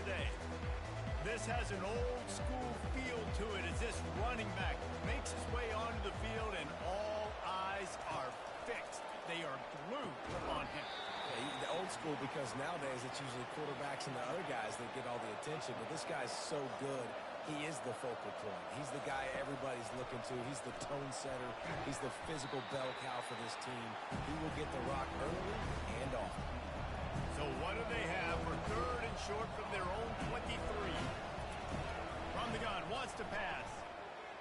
today. This has an old-school feel to it as this running back makes his way onto the field and all eyes are fixed. They are glued on him. Yeah, the old school because nowadays it's usually quarterbacks and the other guys that get all the attention, but this guy's so good. He is the focal point. He's the guy everybody's looking to. He's the tone setter. He's the physical bell cow for this team. He will get the rock early and often. So what do they have for third and short from their own 23? From the gun, wants to pass.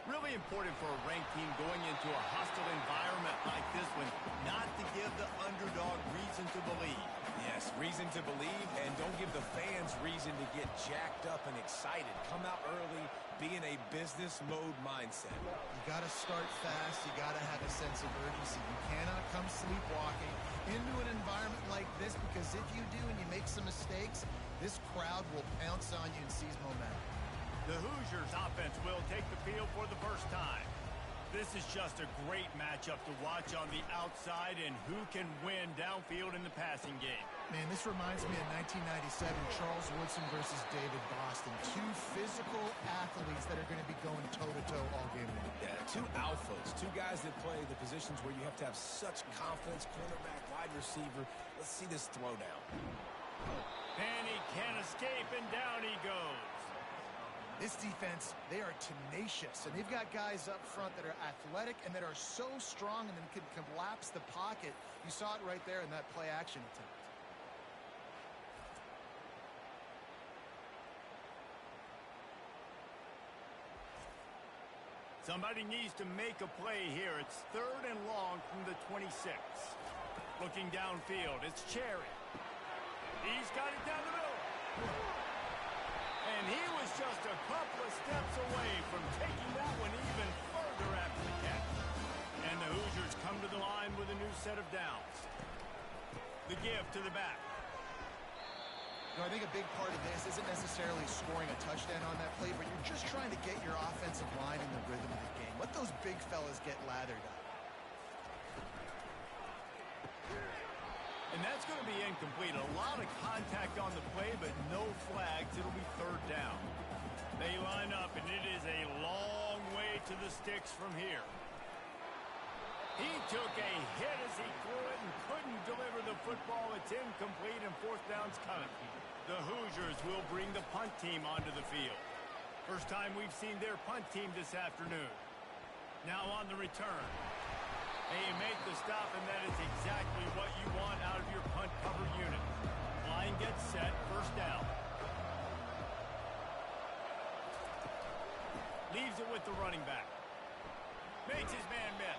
Really important for a ranked team going into a hostile environment like this one, not to give the underdog reason to believe. Yes, reason to believe, and don't give the fans reason to get jacked up and excited. Come out early, be in a business mode mindset. You got to start fast. You got to have a sense of urgency. You cannot come sleepwalking into an environment like this, because if you do and you make some mistakes, this crowd will pounce on you and seize momentum. The Hoosiers offense will take the field for the first time. This is just a great matchup to watch on the outside, and who can win downfield in the passing game. Man, this reminds me of 1997, Charles Woodson versus David Boston. Two physical athletes that are going to be going toe-to-toe all game long. Yeah, two alphas, two guys that play the positions where you have to have such confidence, cornerback, wide receiver. Let's see this throwdown. And he can't escape, and down he goes. This defense, they are tenacious, and they've got guys up front that are athletic and that are so strong and then can collapse the pocket. You saw it right there in that play-action attempt. Somebody needs to make a play here. It's third and long from the 26. Looking downfield, it's Cherry. He's got it down the middle. And he was just a couple of steps away from taking that one even further after the catch. And the Hoosiers come to the line with a new set of downs. The give to the back. You know, I think a big part of this isn't necessarily scoring a touchdown on that play, but you're just trying to get your offensive line in the rhythm of the game. Let those big fellas get lathered up. And that's going to be incomplete. A lot of contact on the play, but no flags. It'll be third down. They line up, and it is a long way to the sticks from here. He took a hit as he threw it and couldn't deliver the football. It's incomplete, and fourth down's coming. The Hoosiers will bring the punt team onto the field. First time we've seen their punt team this afternoon. Now on the return. They make the stop, and that is exactly what you want out of your punt cover unit. Line gets set, first down. Leaves it with the running back. Makes his man miss.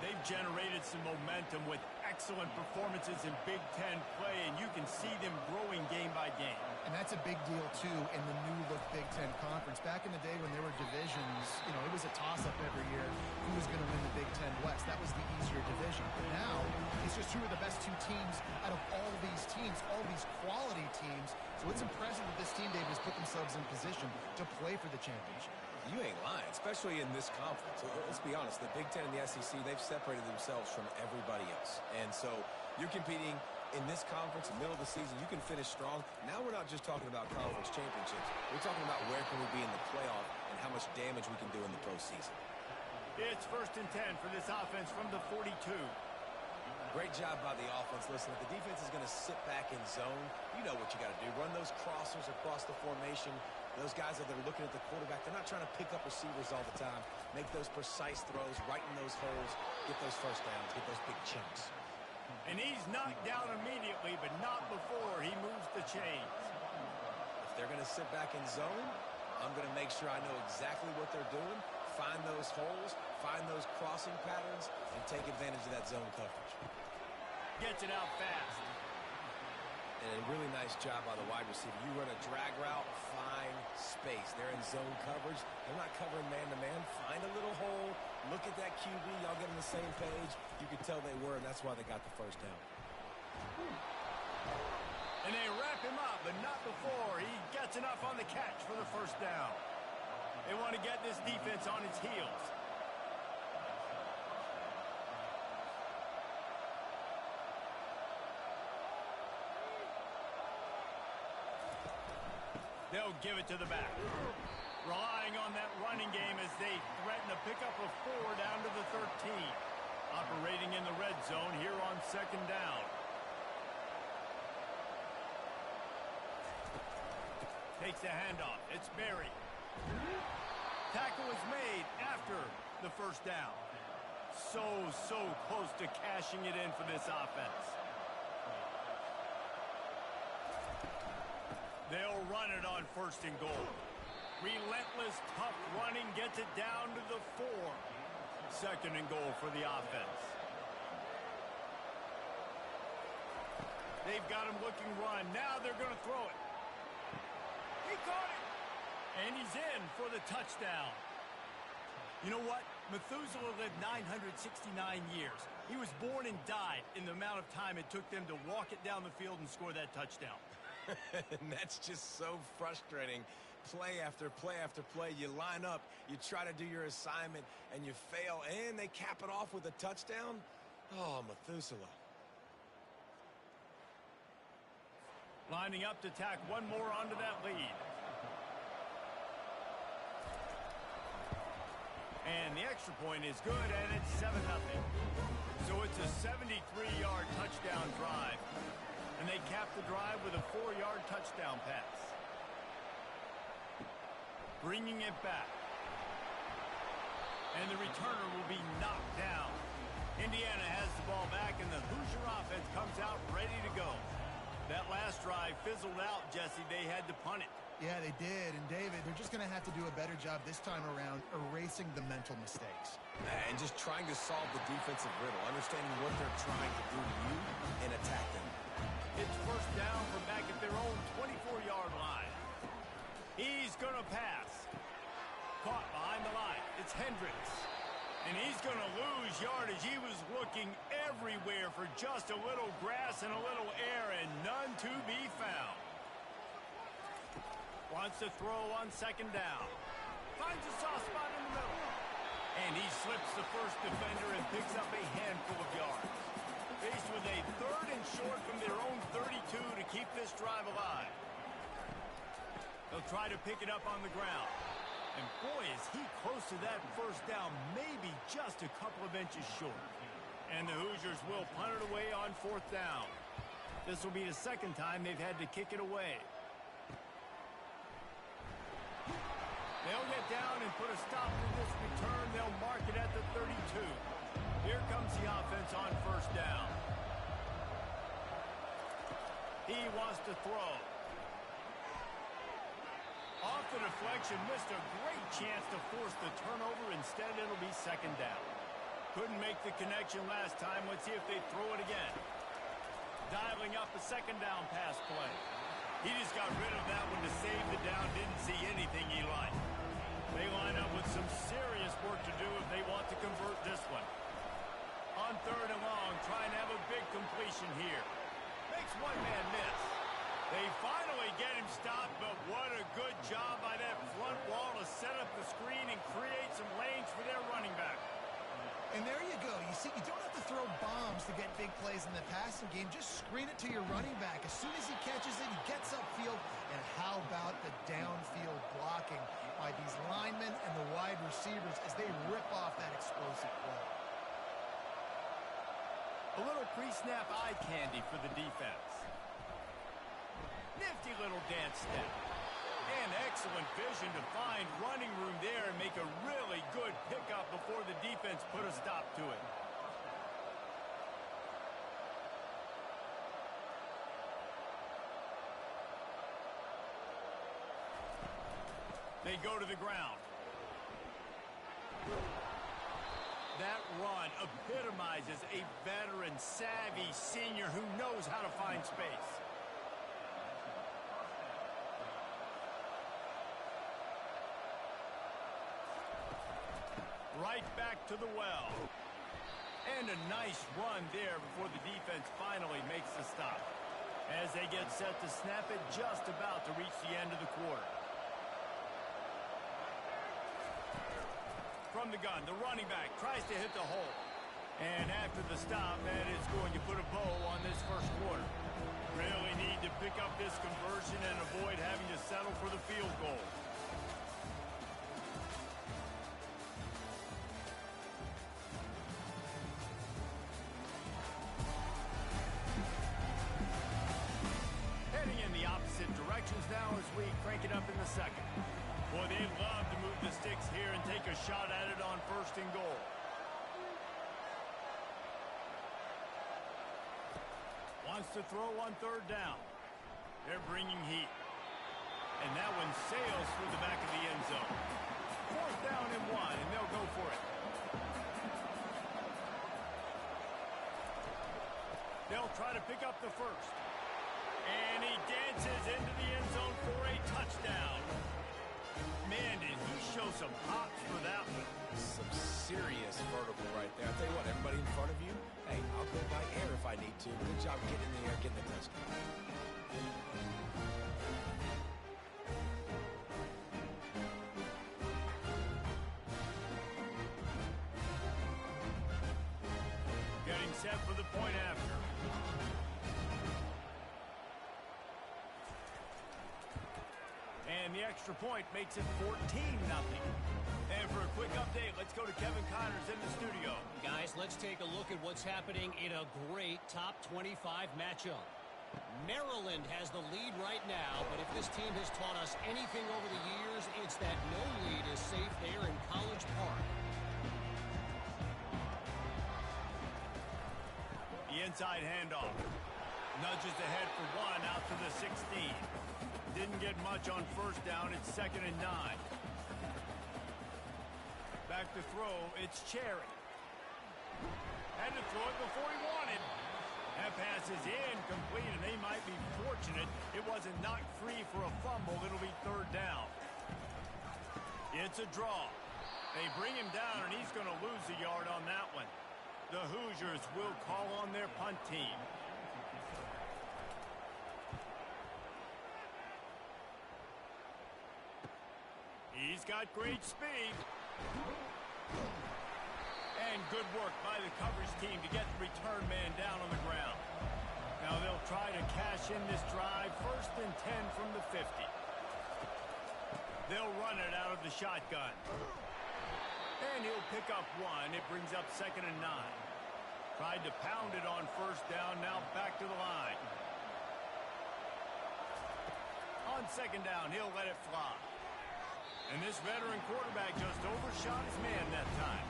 They've generated some momentum with excellent performances in Big Ten play, and you can see them growing game by game. And that's a big deal, too, in the new-look Big Ten Conference. Back in the day when there were divisions, you know, it was a toss-up every year who was going to win the Big Ten West. That was the easier division. But now, it's just who are the best two teams out of all these teams, all these quality teams. So it's impressive that this team, Dave, has put themselves in position to play for the championship. You ain't lying, especially in this conference. Let's be honest, the Big Ten and the SEC, they've separated themselves from everybody else. And so you're competing in this conference, middle of the season, you can finish strong. Now we're not just talking about conference championships. We're talking about where can we be in the playoff and how much damage we can do in the postseason. It's first and 10 for this offense from the 42. Great job by the offense. Listen, if the defense is going to sit back in zone, you know what you got to do. Run those crossers across the formation. Those guys that are looking at the quarterback, they're not trying to pick up receivers all the time. Make those precise throws, right in those holes, get those first downs, get those big chunks. And he's knocked down immediately, but not before he moves the chains. If they're going to sit back in zone, I'm going to make sure I know exactly what they're doing, find those holes, find those crossing patterns, and take advantage of that zone coverage. Gets it out fast. And a really nice job by the wide receiver. You run a drag route, find space. They're in zone coverage. They're not covering man-to-man. Find a little hole. Look at that QB. Y'all get on the same page. You could tell they were, and that's why they got the first down. And they wrap him up, but not before he gets enough on the catch for the first down. They want to get this defense on its heels. They'll give it to the back. Relying on that running game as they threaten to pick up a 4 down to the 13. Operating in the red zone here on second down. Takes a handoff. It's Berry. Tackle is made after the first down. So close to cashing it in for this offense. They'll run it on first and goal. Relentless, tough running gets it down to the 4. Second and goal for the offense. They've got him looking run. Now they're going to throw it. He caught it. And he's in for the touchdown. You know what? Methuselah lived 969 years. He was born and died in the amount of time it took them to walk it down the field and score that touchdown. And that's just so frustrating. Play after play after play. You line up, you try to do your assignment, and you fail, and they cap it off with a touchdown? Oh, Methuselah. Lining up to tack one more onto that lead. And the extra point is good, and it's 7-0. So it's a 73-yard touchdown drive. And they cap the drive with a 4-yard touchdown pass. Bringing it back. And the returner will be knocked down. Indiana has the ball back, and the Hoosier offense comes out ready to go. That last drive fizzled out, Jesse. They had to punt it. Yeah, they did. And, David, they're just going to have to do a better job this time around erasing the mental mistakes. And just trying to solve the defensive riddle, understanding what they're trying to do to you and attack them. It's first down from back at their own 24-yard line. He's going to pass. Caught behind the line. It's Hendricks. And he's going to lose yardage. He was looking everywhere for just a little grass and a little air, and none to be found. Wants to throw on second down. Finds a soft spot in the middle. And he slips the first defender and picks up a handful of yards. Faced with a third and short from their own 32 to keep this drive alive. They'll try to pick it up on the ground. And boy, is he close to that first down, maybe just a couple of inches short. And the Hoosiers will punt it away on fourth down. This will be the second time they've had to kick it away. They'll get down and put a stop to this return. They'll mark it at the 32. Here comes the offense on first down. He wants to throw. Off the deflection, missed a great chance to force the turnover. Instead, it'll be second down. Couldn't make the connection last time. Let's see if they throw it again. Dialing up a second down pass play. He just got rid of that one to save the down. Didn't see anything he liked. They line up with some serious work to do if they want to convert this one. On third and long, trying to have a big completion here. Makes one man miss. They finally get him stopped, but what a good job by that front wall to set up the screen and create some lanes for their running back. And there you go. You see, you don't have to throw bombs to get big plays in the passing game. Just screen it to your running back. As soon as he catches it, he gets upfield. And how about the downfield blocking by these linemen and the wide receivers as they rip off that explosive play? A little pre-snap eye candy for the defense. Nifty little dance step. And excellent vision to find running room there and make a really good pickup before the defense put a stop to it. They go to the ground. That run epitomizes a veteran, savvy senior who knows how to find space. Right back to the well. And a nice run there before the defense finally makes the stop. As they get set to snap it, just about to reach the end of the quarter. From the gun, the running back tries to hit the hole. And after the stop, that is going to put a bow on this first quarter. Really need to pick up this conversion and avoid having to settle battle for the field goal. Heading in the opposite directions now as we crank it up in the second. Boy, they love to move the sticks here and take a shot at it on 1st and goal. Wants to throw on 3rd down. They're bringing heat. And that one sails through the back of the end zone. 4th down and 1, and they'll go for it. They'll try to pick up the first. And he dances into the end zone for a touchdown. Man, did he show some hops for that one. Some serious vertical right there. I'll tell you what, everybody in front of you, hey, I'll go by air if I need to. Good job getting in the air, getting the touchdown. Getting set for the point after. And the extra point makes it 14-0. And for a quick update, let's go to Kevin Connors in the studio. Guys, let's take a look at what's happening in a great top 25 matchup. Maryland has the lead right now, but if this team has taught us anything over the years, it's that no lead is safe there in College Park. The inside handoff. Nudges ahead for 1 out to the 16. Didn't get much on 1st down. It's 2nd and 9. Back to throw. It's Cherry. Had to throw it before he wanted. That pass is incomplete, and they might be fortunate it wasn't knocked free for a fumble. It'll be 3rd down. It's a draw. They bring him down, and he's going to lose a yard on that one. The Hoosiers will call on their punt team. He's got great speed. And good work by the coverage team to get the return man down on the ground. Now they'll try to cash in this drive. 1st and 10 from the 50. They'll run it out of the shotgun. And he'll pick up 1. It brings up 2nd and 9. Tried to pound it on 1st down. Now back to the line. On 2nd down, he'll let it fly. And this veteran quarterback just overshot his man that time.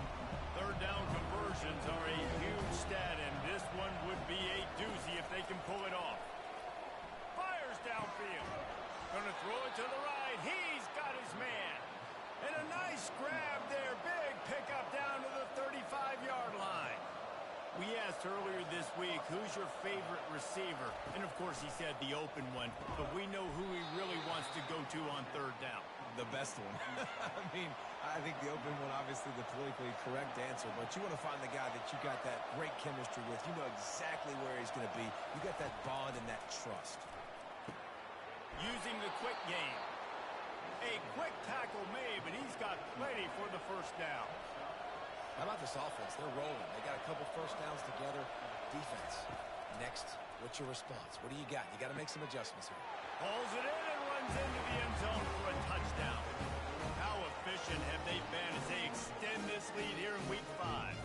3rd down conversions are a huge stat, and this one would be a doozy if they can pull it off. Fires downfield. Gonna throw it to the right. He's got his man. And a nice grab there. Big pickup down to the 35-yard line. We asked earlier this week, who's your favorite receiver? And, of course, he said the open one. But we know who he really wants to go to on 3rd down. The best one. I think the open one, obviously the politically correct answer, but you want to find the guy that you got that great chemistry with. You know exactly where he's going to be. You got that bond and that trust. Using the quick game. A quick tackle made, but he's got plenty for the 1st down. How about this offense? They're rolling. They got a couple 1st downs together. Defense. Next, what's your response? What do you got? You got to make some adjustments here. Hauls it in and runs into the end zone for a touchdown. How efficient have they been as they extend this lead here in Week 5?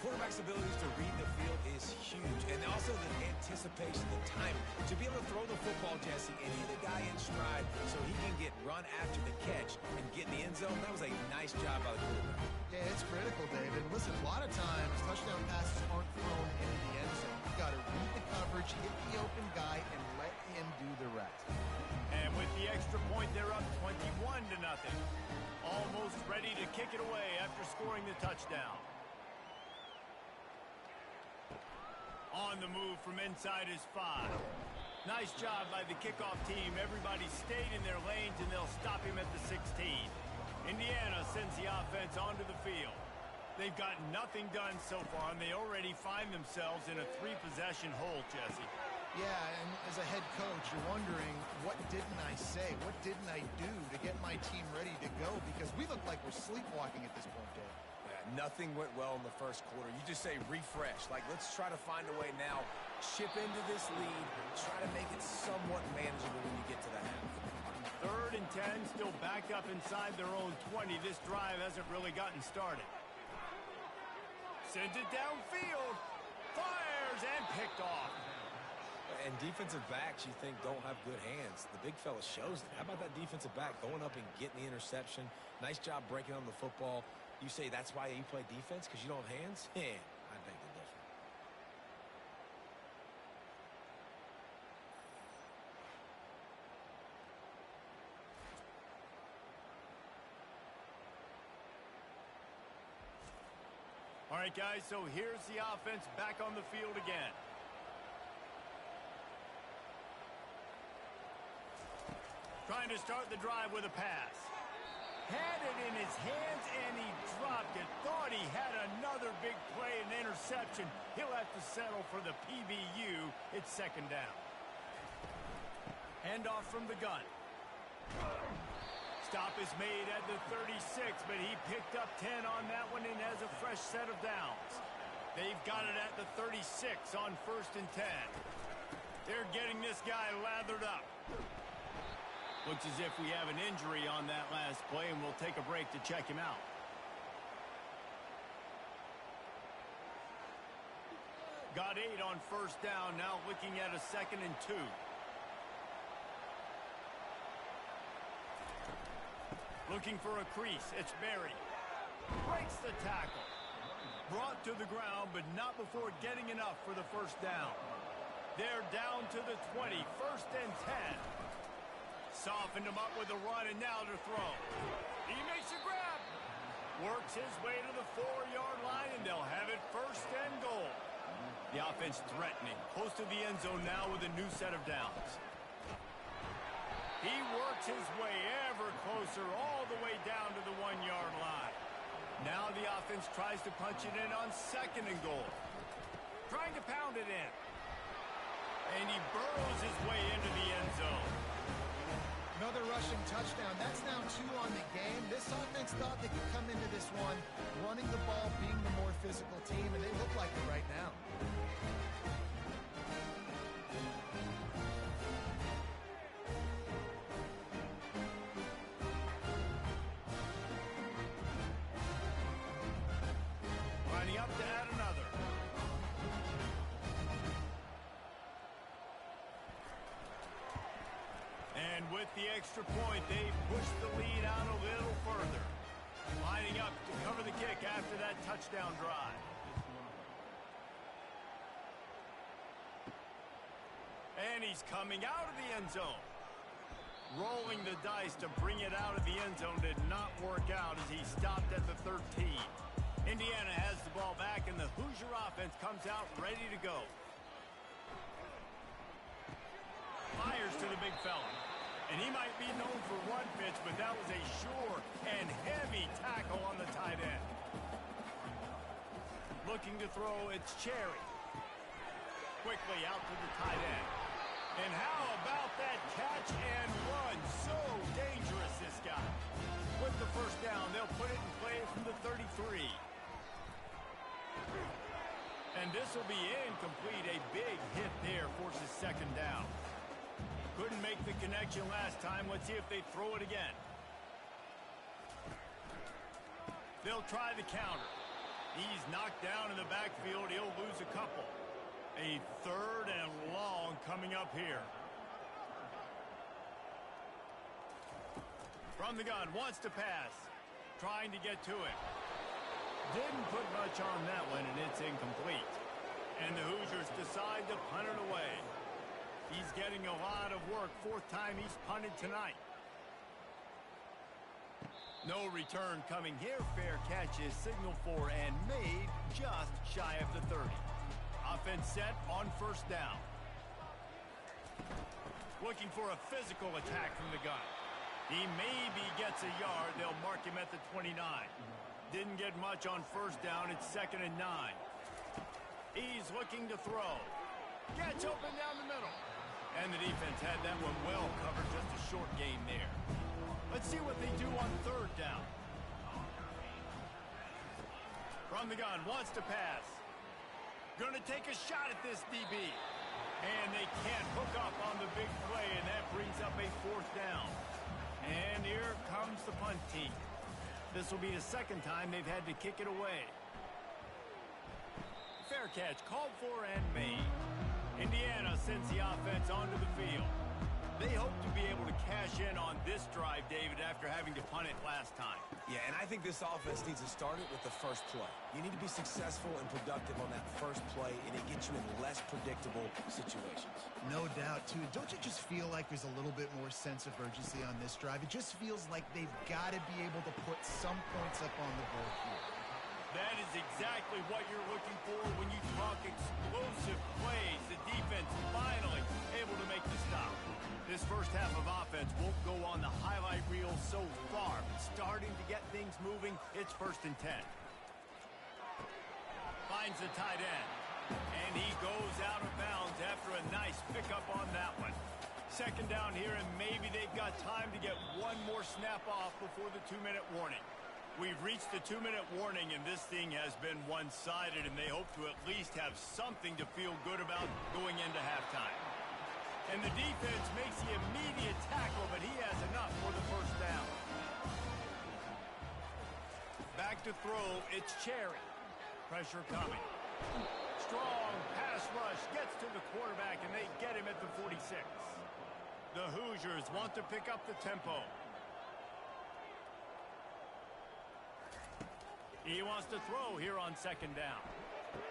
Quarterback's abilities to read the field is huge, and also the anticipation, the timing. To be able to throw the football, Jesse, and hit a guy in stride so he can get run after the catch and get in the end zone, that was a nice job by the quarterback. Yeah, it's critical, David. Listen, a lot of times touchdown passes aren't thrown into the end zone. You've got to read the coverage, hit the open guy, and let him do the rest. And with the extra point, they're up 21-0. Almost ready to kick it away after scoring the touchdown. On the move from inside his 5. Nice job by the kickoff team. Everybody stayed in their lanes, and they'll stop him at the 16. Indiana sends the offense onto the field. They've got nothing done so far, and they already find themselves in a 3-possession hole, Jesse. Yeah, and as a head coach, you're wondering, what didn't I say? What didn't I do to get my team ready to go? Because we look like we're sleepwalking at this point, Dave. Nothing went well in the first quarter. You just say refresh. Like, let's try to find a way now. Chip into this lead. Try to make it somewhat manageable when you get to the half. Third and 10, still back up inside their own 20. This drive hasn't really gotten started. Sends it downfield. Fires and picked off. And defensive backs you think don't have good hands. The big fella shows it. How about that defensive back going up and getting the interception? Nice job breaking on the football. You say that's why you play defense because you don't have hands? Yeah, I beg to differ. All right, guys, so here's the offense back on the field again. Trying to start the drive with a pass. Had it in his hands, and he dropped it. Thought he had another big play, an interception. He'll have to settle for the PBU. It's second down. Handoff from the gun. Stop is made at the 36, but he picked up 10 on that one and has a fresh set of downs. They've got it at the 36 on 1st and 10. They're getting this guy lathered up. Looks as if we have an injury on that last play, and we'll take a break to check him out. Got 8 on 1st down, now looking at a 2nd and 2. Looking for a crease. It's Berry. Breaks the tackle. Brought to the ground, but not before getting enough for the 1st down. They're down to the 20. 1st and 10. Softened him up with a run, and now to throw. He makes a grab. Works his way to the 4-yard line, and they'll have it 1st and goal. The offense threatening. Close to the end zone now with a new set of downs. He works his way ever closer all the way down to the 1-yard line. Now the offense tries to punch it in on 2nd and goal. Trying to pound it in. And he burrows his way into the end zone. Another rushing touchdown. That's now 2 on the game. This offense thought they could come into this one running the ball, being the more physical team, and they look like it right now. Lining up to add another. And with the extra point, they push the lead out a little further. Lining up to cover the kick after that touchdown drive. And he's coming out of the end zone. Rolling the dice to bring it out of the end zone did not work out as he stopped at the 13. Indiana has the ball back, and the Hoosier offense comes out ready to go. Fires to the big fella. And he might be known for run fits, but that was a sure and heavy tackle on the tight end. Looking to throw, it's Cherry. Quickly out to the tight end. And how about that catch and run? So dangerous, this guy. With the 1st down, they'll put it in play from the 33. And this will be incomplete. A big hit there forces 2nd down. Couldn't make the connection last time. Let's see if they throw it again. They'll try the counter. He's knocked down in the backfield. He'll lose a couple. A 3rd and long coming up here. From the gun, wants to pass. Trying to get to it. Didn't put much on that one, and it's incomplete. And the Hoosiers decide to punt it away. He's getting a lot of work. 4th time he's punted tonight. No return coming here. Fair catch is signaled for and made just shy of the 30. Offense set on 1st down. Looking for a physical attack from the gun. He maybe gets a yard. They'll mark him at the 29. Didn't get much on 1st down. It's 2nd and 9. He's looking to throw. Gets open down the middle. And the defense had that one well covered. Just a short game there. Let's see what they do on 3rd down. From the gun, wants to pass. Going to take a shot at this DB. And they can't hook up on the big play, and that brings up a 4th down. And here comes the punt team. This will be the second time they've had to kick it away. Fair catch called for and made. Indiana sends the offense onto the field. They hope to be able to cash in on this drive, David, after having to punt it last time. Yeah, and I think this offense needs to start it with the first play. You need to be successful and productive on that first play, and it gets you in less predictable situations. No doubt, too. Don't you just feel like there's a little bit more sense of urgency on this drive? It just feels like they've got to be able to put some points up on the board here. That is exactly what you're looking for when you talk explosive plays. The defense finally able to make the stop. This first half of offense won't go on the highlight reel so far. But starting to get things moving, it's 1st and 10. Finds the tight end. And he goes out of bounds after a nice pickup on that one. 2nd down here, and maybe they've got time to get one more snap off before the 2-minute warning. We've reached the 2-minute warning, and this thing has been one-sided, and they hope to at least have something to feel good about going into halftime. And the defense makes the immediate tackle, but he has enough for the 1st down. Back to throw, it's Cherry. Pressure coming. Strong pass rush gets to the quarterback, and they get him at the 46. The Hoosiers want to pick up the tempo. He wants to throw here on 2nd down.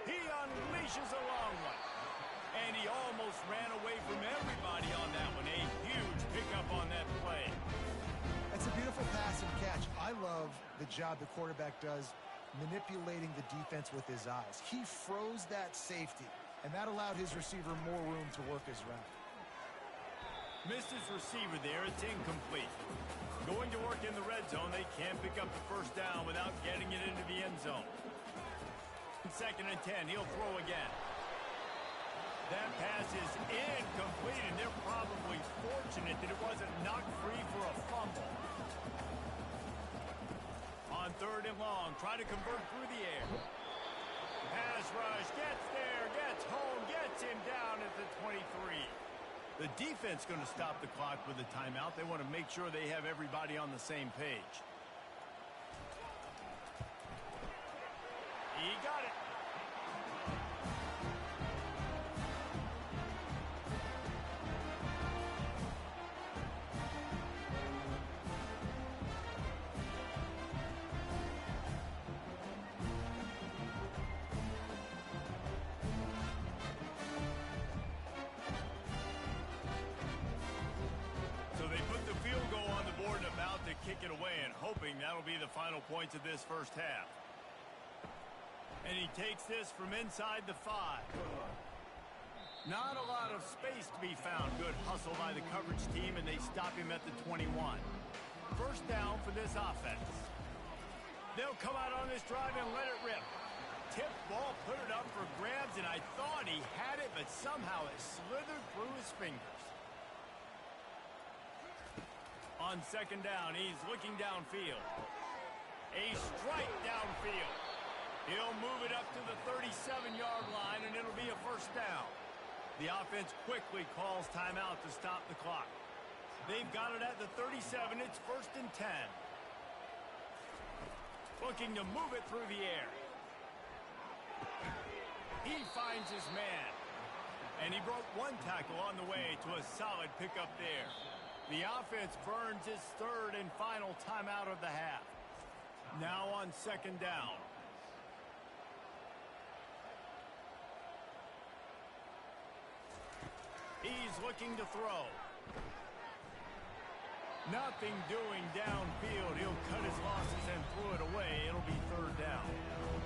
He unleashes a long one. And he almost ran away from everybody on that one. A huge pickup on that play. It's a beautiful pass and catch. I love the job the quarterback does manipulating the defense with his eyes. He froze that safety, and that allowed his receiver more room to work his route. Missed his receiver there. It's incomplete. Going to work in the red zone. They can't pick up the 1st down without getting it into the end zone. 2nd and 10. He'll throw again. That pass is incomplete, and they're probably fortunate that it wasn't knocked free for a fumble. On 3rd and long, try to convert through the air. Pass rush, gets there, gets home, gets him down at the 23. The defense going to stop the clock with a timeout. They want to make sure they have everybody on the same page. He got it. Kick it away and hoping that'll be the final points of this 1st half. And he takes this from inside the 5. Not a lot of space to be found. Good hustle by the coverage team, and they stop him at the 21. 1st down for this offense. They'll come out on this drive and let it rip. Tip ball, put it up for grabs, and I thought he had it, but somehow it slithered through his fingers. On 2nd down, he's looking downfield. A strike downfield. He'll move it up to the 37-yard line, and it'll be a 1st down. The offense quickly calls timeout to stop the clock. They've got it at the 37. It's 1st and 10. Looking to move it through the air. He finds his man. And he broke one tackle on the way to a solid pickup there. The offense burns his 3rd and final timeout of the half. Now on 2nd down. He's looking to throw. Nothing doing downfield. He'll cut his losses and throw it away. It'll be 3rd down.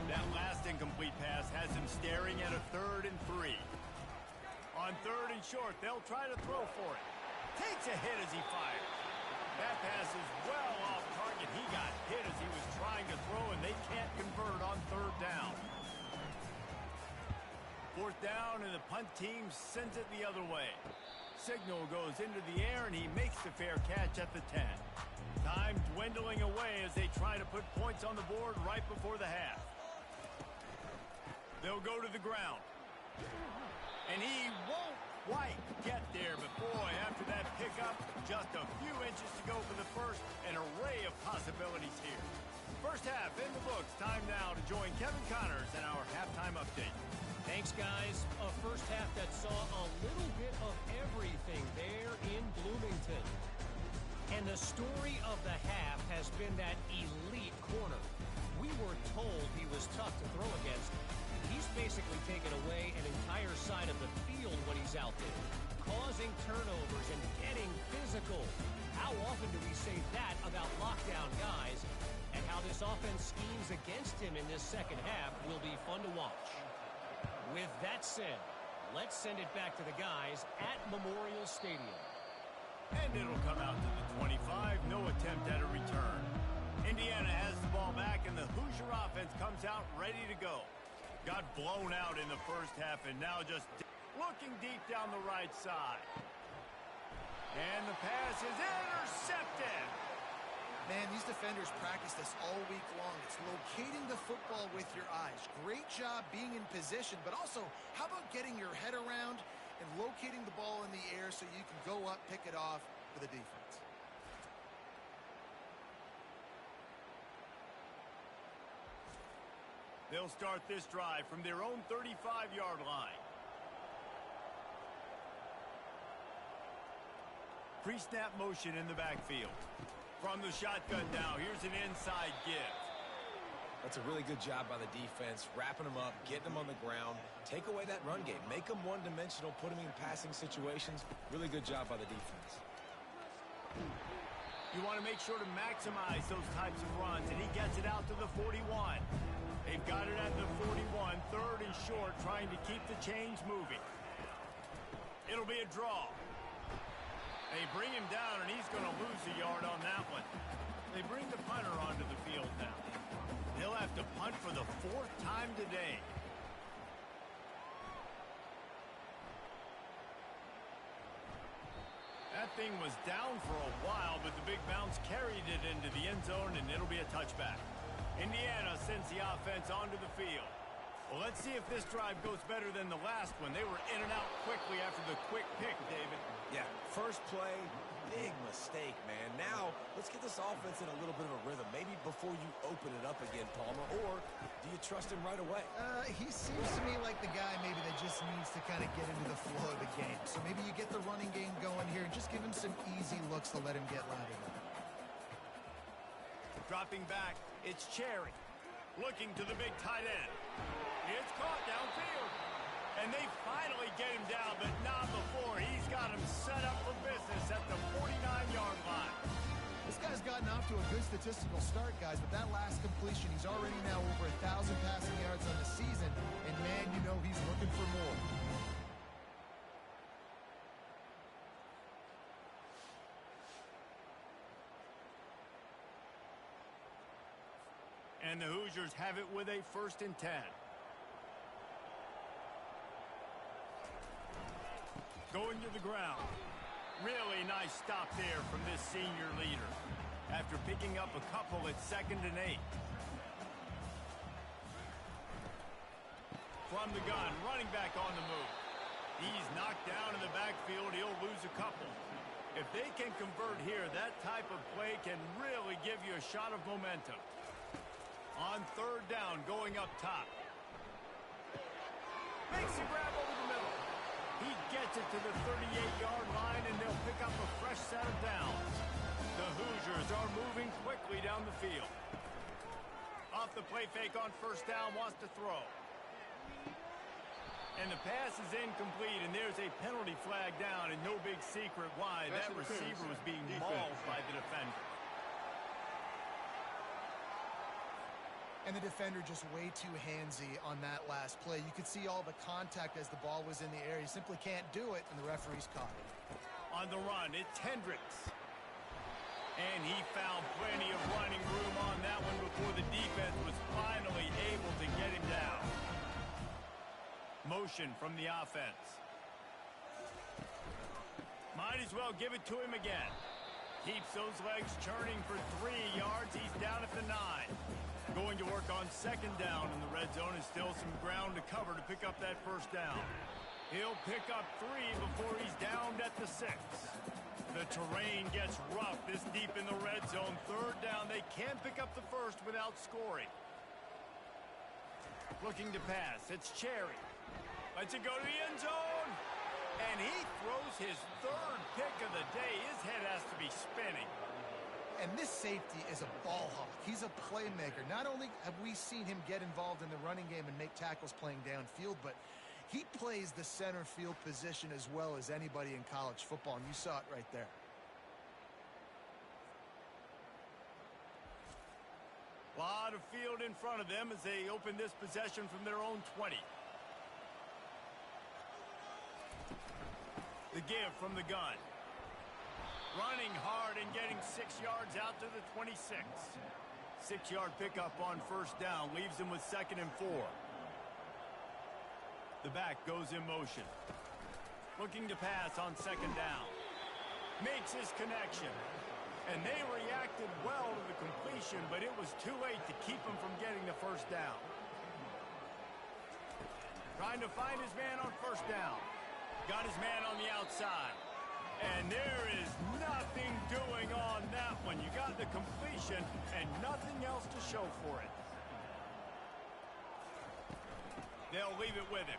That last incomplete pass has him staring at a 3rd and 3. On 3rd and short, they'll try to throw for it. Takes a hit as he fires. That pass is well off target. He got hit as he was trying to throw, and they can't convert on 3rd down. 4th down, and the punt team sends it the other way. Signal goes into the air, and he makes the fair catch at the 10. Time dwindling away as they try to put points on the board right before the half. They'll go to the ground. And he won't quite get there, but boy, after that pickup, up. Just a few inches to go for the first. An array of possibilities here. First half in the books. Time now to join Kevin Connors in our halftime update. Thanks, guys. A first half that saw a little bit of everything there in Bloomington. And the story of the half has been that elite corner. We were told he was tough to throw against. He's basically taken away an entire side of the field when he's out there, causing turnovers and getting physical. How often do we say that about lockdown guys? And how this offense schemes against him in this second half will be fun to watch. With that said, let's send it back to the guys at Memorial Stadium. And it'll come out to the 25. No attempt at a return. Indiana has the ball back, and the Hoosier offense comes out ready to go. Got blown out in the first half, and now just looking deep down the right side. And the pass is intercepted. Man, these defenders practice this all week long. It's locating the football with your eyes. Great job being in position, but also, how about getting your head around and locating the ball in the air so you can go up, pick it off for the defense. They'll start this drive from their own 35-yard line. Pre-snap motion in the backfield. From the shotgun now, here's an inside give. That's a really good job by the defense, wrapping them up, getting them on the ground, take away that run game, make them one-dimensional, put them in passing situations. Really good job by the defense. You want to make sure to maximize those types of runs, and he gets it out to the 41. They've got it at the 41, third and short, trying to keep the chains moving. It'll be a draw. They bring him down, and he's going to lose a yard on that one. They bring the punter onto the field now. He'll have to punt for the fourth time today. That thing was down for a while, but the big bounce carried it into the end zone, and it'll be a touchback. Indiana sends the offense onto the field. Well, let's see if this drive goes better than the last one. They were in and out quickly after the quick pick, David. Yeah, first play, big mistake, man. Now, let's get this offense in a little bit of a rhythm. Maybe before you open it up again, Palmer, or do you trust him right away? He seems to me like the guy maybe that just needs to kind of get into the flow of the game. So maybe you get the running game going here and just give him some easy looks to let him get lathered up. Dropping back, it's Cherry. Looking to the big tight end. It's caught downfield. And they finally get him down, but not before. He's got him set up for business at the 49-yard line. This guy's gotten off to a good statistical start, guys, but that last completion, he's already now over 1,000 passing yards on the season, and man, you know he's looking for more. And the Hoosiers have it with a 1st and 10. Going to the ground. Really nice stop there from this senior leader after picking up a couple at 2nd and 8. From the gun, running back on the move. He's knocked down in the backfield. He'll lose a couple. If they can convert here, that type of play can really give you a shot of momentum. On 3rd down, going up top. Makes a grab over the middle. He gets it to the 38-yard line, and they'll pick up a fresh set of downs. The Hoosiers are moving quickly down the field. Off the play fake on 1st down, wants to throw. And the pass is incomplete, and there's a penalty flag down, and no big secret why. That receiver was being mauled by the defender. And the defender just way too handsy on that last play. You could see all the contact as the ball was in the air. He simply can't do it, and the referee's caught it. On the run, it's Hendricks. And he found plenty of running room on that one before the defense was finally able to get him down. Motion from the offense. Might as well give it to him again. Keeps those legs churning for 3 yards. He's down at the 9. Going to work on 2nd down in the red zone, and still some ground to cover to pick up that 1st down. He'll pick up 3 before he's downed at the 6. The terrain gets rough this deep in the red zone. Third down, they can't pick up the first without scoring. Looking to pass, it's Cherry. Lets it go to the end zone. And he throws his third pick of the day. His head has to be spinning. And this safety is a ball hawk. He's a playmaker. Not only have we seen him get involved in the running game and make tackles playing downfield, but he plays the center field position as well as anybody in college football, and you saw it right there. A lot of field in front of them as they open this possession from their own 20. The give from the gun. Running hard and getting 6 yards out to the 26. 6-yard pickup on first down leaves them with 2nd and 4. The back goes in motion. Looking to pass on 2nd down. Makes his connection. And they reacted well to the completion, but it was too late to keep him from getting the first down. Trying to find his man on first down. Got his man on the outside. And there is nothing doing on that one. You got the completion and nothing else to show for it. They'll leave it with him.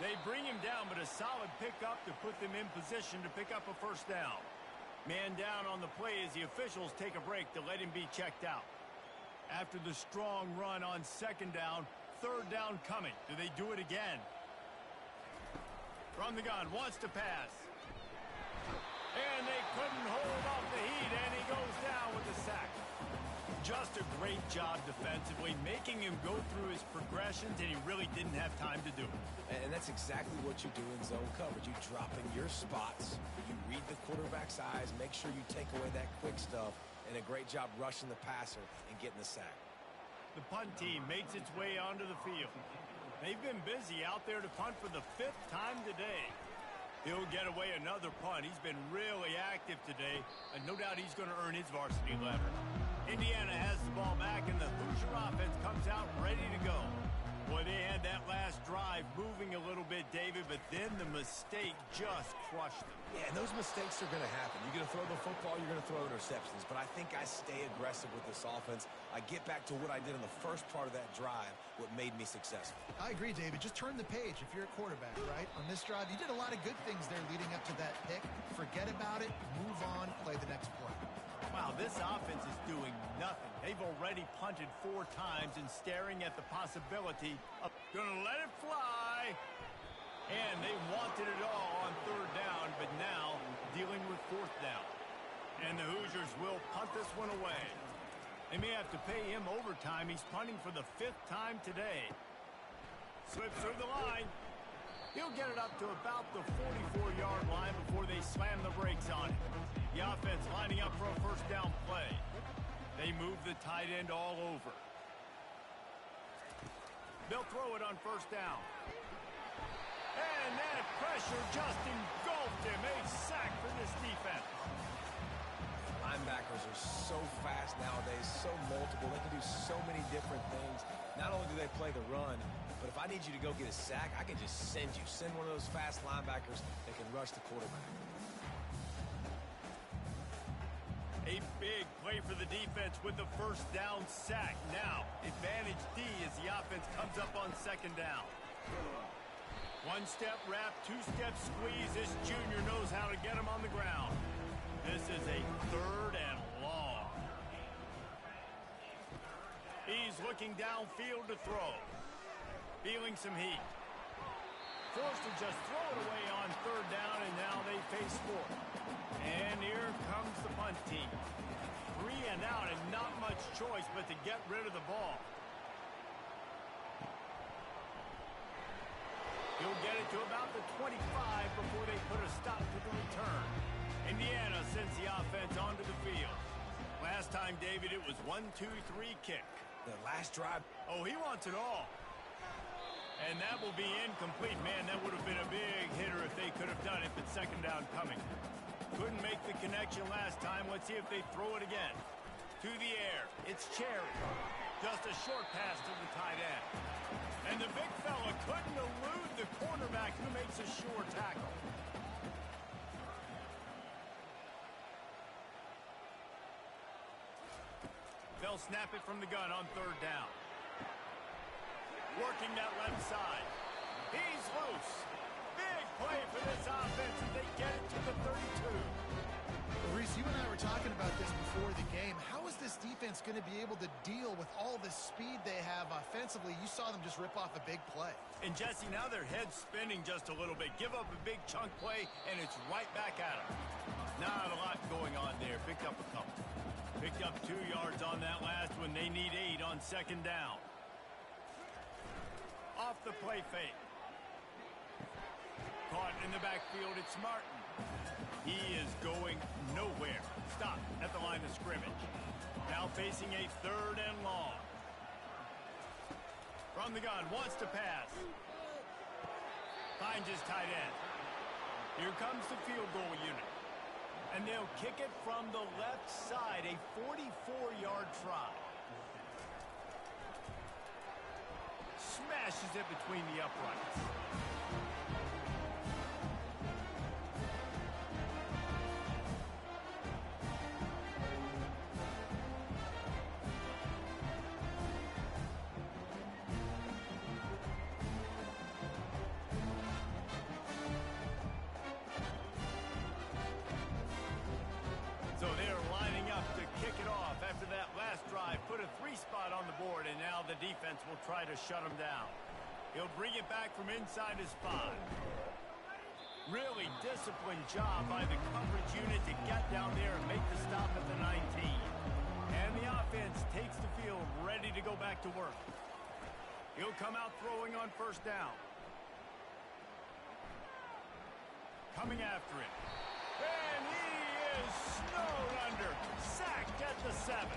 They bring him down, but a solid pickup to put them in position to pick up a first down. Man down on the play as the officials take a break to let him be checked out. After the strong run on 2nd down, 3rd down coming. Do they do it again? From the gun, wants to pass. And they couldn't hold off the heat, and he goes down with the sack. Just a great job defensively, making him go through his progressions, and he really didn't have time to do it. And that's exactly what you do in zone coverage. You drop in your spots, you read the quarterback's eyes, make sure you take away that quick stuff, and a great job rushing the passer and getting the sack. The punt team makes its way onto the field. They've been busy out there to punt for the 5th time today. He'll get away another punt. He's been really active today, and no doubt he's going to earn his varsity letter. Indiana has the ball back, and the Hoosier offense comes out ready to go. Boy, they had that last drive moving a little bit, David, but then the mistake just crushed them. Yeah, and those mistakes are going to happen. You're going to throw the football, you're going to throw interceptions, but I think I stay aggressive with this offense. I get back to what I did in the first part of that drive, what made me successful. I agree, David. Just turn the page if you're a quarterback, right? On this drive, you did a lot of good things there leading up to that pick. Forget about it, move on, play the next play. Wow, this offense is doing nothing. They've already punted 4 times and staring at the possibility of gonna let it fly. And they wanted it all on 3rd down, but now dealing with 4th down. And the Hoosiers will punt this one away. They may have to pay him overtime. He's punting for the 5th time today. Slips through the line. He'll get it up to about the 44-yard line before they slam the brakes on it. The offense lining up for a first down play. They move the tight end all over. They'll throw it on first down. And that pressure just engulfed him. A sack for this defense. Linebackers are so fast nowadays, so multiple. They can do so many different things. Not only do they play the run, but if I need you to go get a sack, I can just send you. Send one of those fast linebackers that can rush the quarterback. A big play for the defense with the first down sack. Now, advantage D as the offense comes up on 2nd down. 1-step wrap, 2-step squeeze. This junior knows how to get him on the ground. This is a 3rd and long. He's looking downfield to throw. Feeling some heat. Forced to just throw it away on 3rd down, and now they face 4th. And here comes the punt team. 3 and out, and not much choice but to get rid of the ball. He'll get it to about the 25 before they put a stop to the return. Indiana sends the offense onto the field. Last time, David, it was 1-2-3 kick. The last drive. Oh, he wants it all. And that will be incomplete. Man, that would have been a big hitter if they could have done it, but 2nd down coming. Couldn't make the connection last time. Let's see if they throw it again. To the air. It's Cherry. Just a short pass to the tight end. And the big fella couldn't elude the quarterback who makes a sure tackle. they'll snap it from the gun on third down. Working that left side. He's loose. Big play for this offense as they get it to the 32. Reese, you and I were talking about this before the game. How is this defense going to be able to deal with all the speed they have offensively? You saw them just rip off a big play. And Jesse, now their head's spinning just a little bit. Give up a big chunk play, and it's right back at them. Not a lot going on there. Picked up a couple. Picked up 2 yards on that last one. They need 8 on second down. Off the play fake. Caught in the backfield, it's Martin. He is going nowhere. Stop at the line of scrimmage. Now facing a third and long. From the gun, wants to pass. Finds his tight end. Here comes the field goal unit. And they'll kick it from the left side, a 44-yard try. Smashes it between the uprights. So they're lining up to kick it off after that last drive. Put a 3 spot on the board, and now the defense will try to shut him down. He'll bring it back from inside his 5. Really disciplined job by the coverage unit to get down there and make the stop at the 19. And the offense takes the field ready to go back to work. He'll come out throwing on first down. Coming after it. And he is snowed under. Sacked at the 7.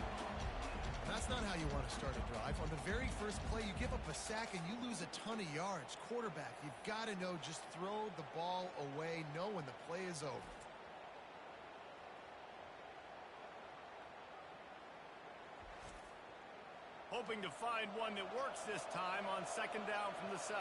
That's not how you want to start a drive. On the very first play, you give up a sack and you lose a ton of yards. Quarterback, you've got to know, just throw the ball away, know when the play is over. Hoping to find one that works this time on second down from the 7.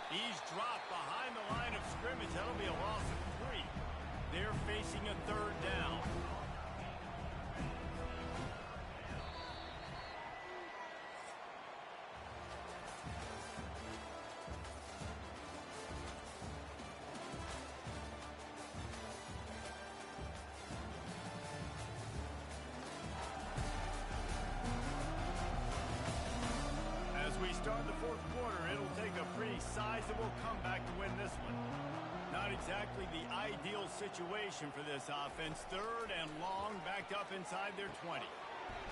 He's dropped behind the line of scrimmage. That'll be a loss of 3. They're facing a third down. As we start the fourth quarter, it'll take a pretty sizable comeback to win this one. Not exactly the ideal situation for this offense. Third and long, backed up inside their 20.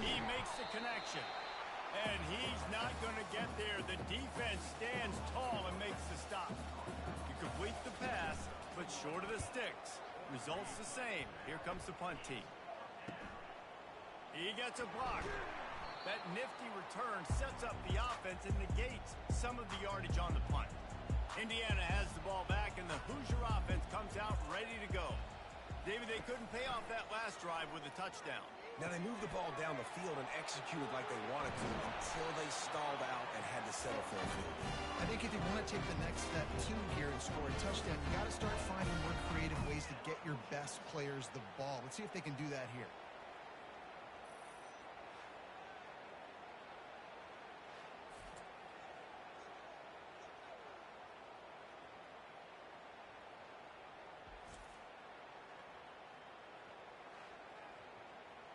He makes the connection, and he's not going to get there. The defense stands tall and makes the stop. You complete the pass, but short of the sticks. Results the same. Here comes the punt team. He gets a block. That nifty return sets up the offense and negates some of the yardage on the punt. Indiana has the ball back, and the Hoosier offense comes out ready to go. David, they couldn't pay off that last drive with a touchdown. Now, they moved the ball down the field and executed like they wanted to until they stalled out and had to settle for a field. I think if you want to take the next step too here and score a touchdown, you got to start finding more creative ways to get your best players the ball. Let's see if they can do that here.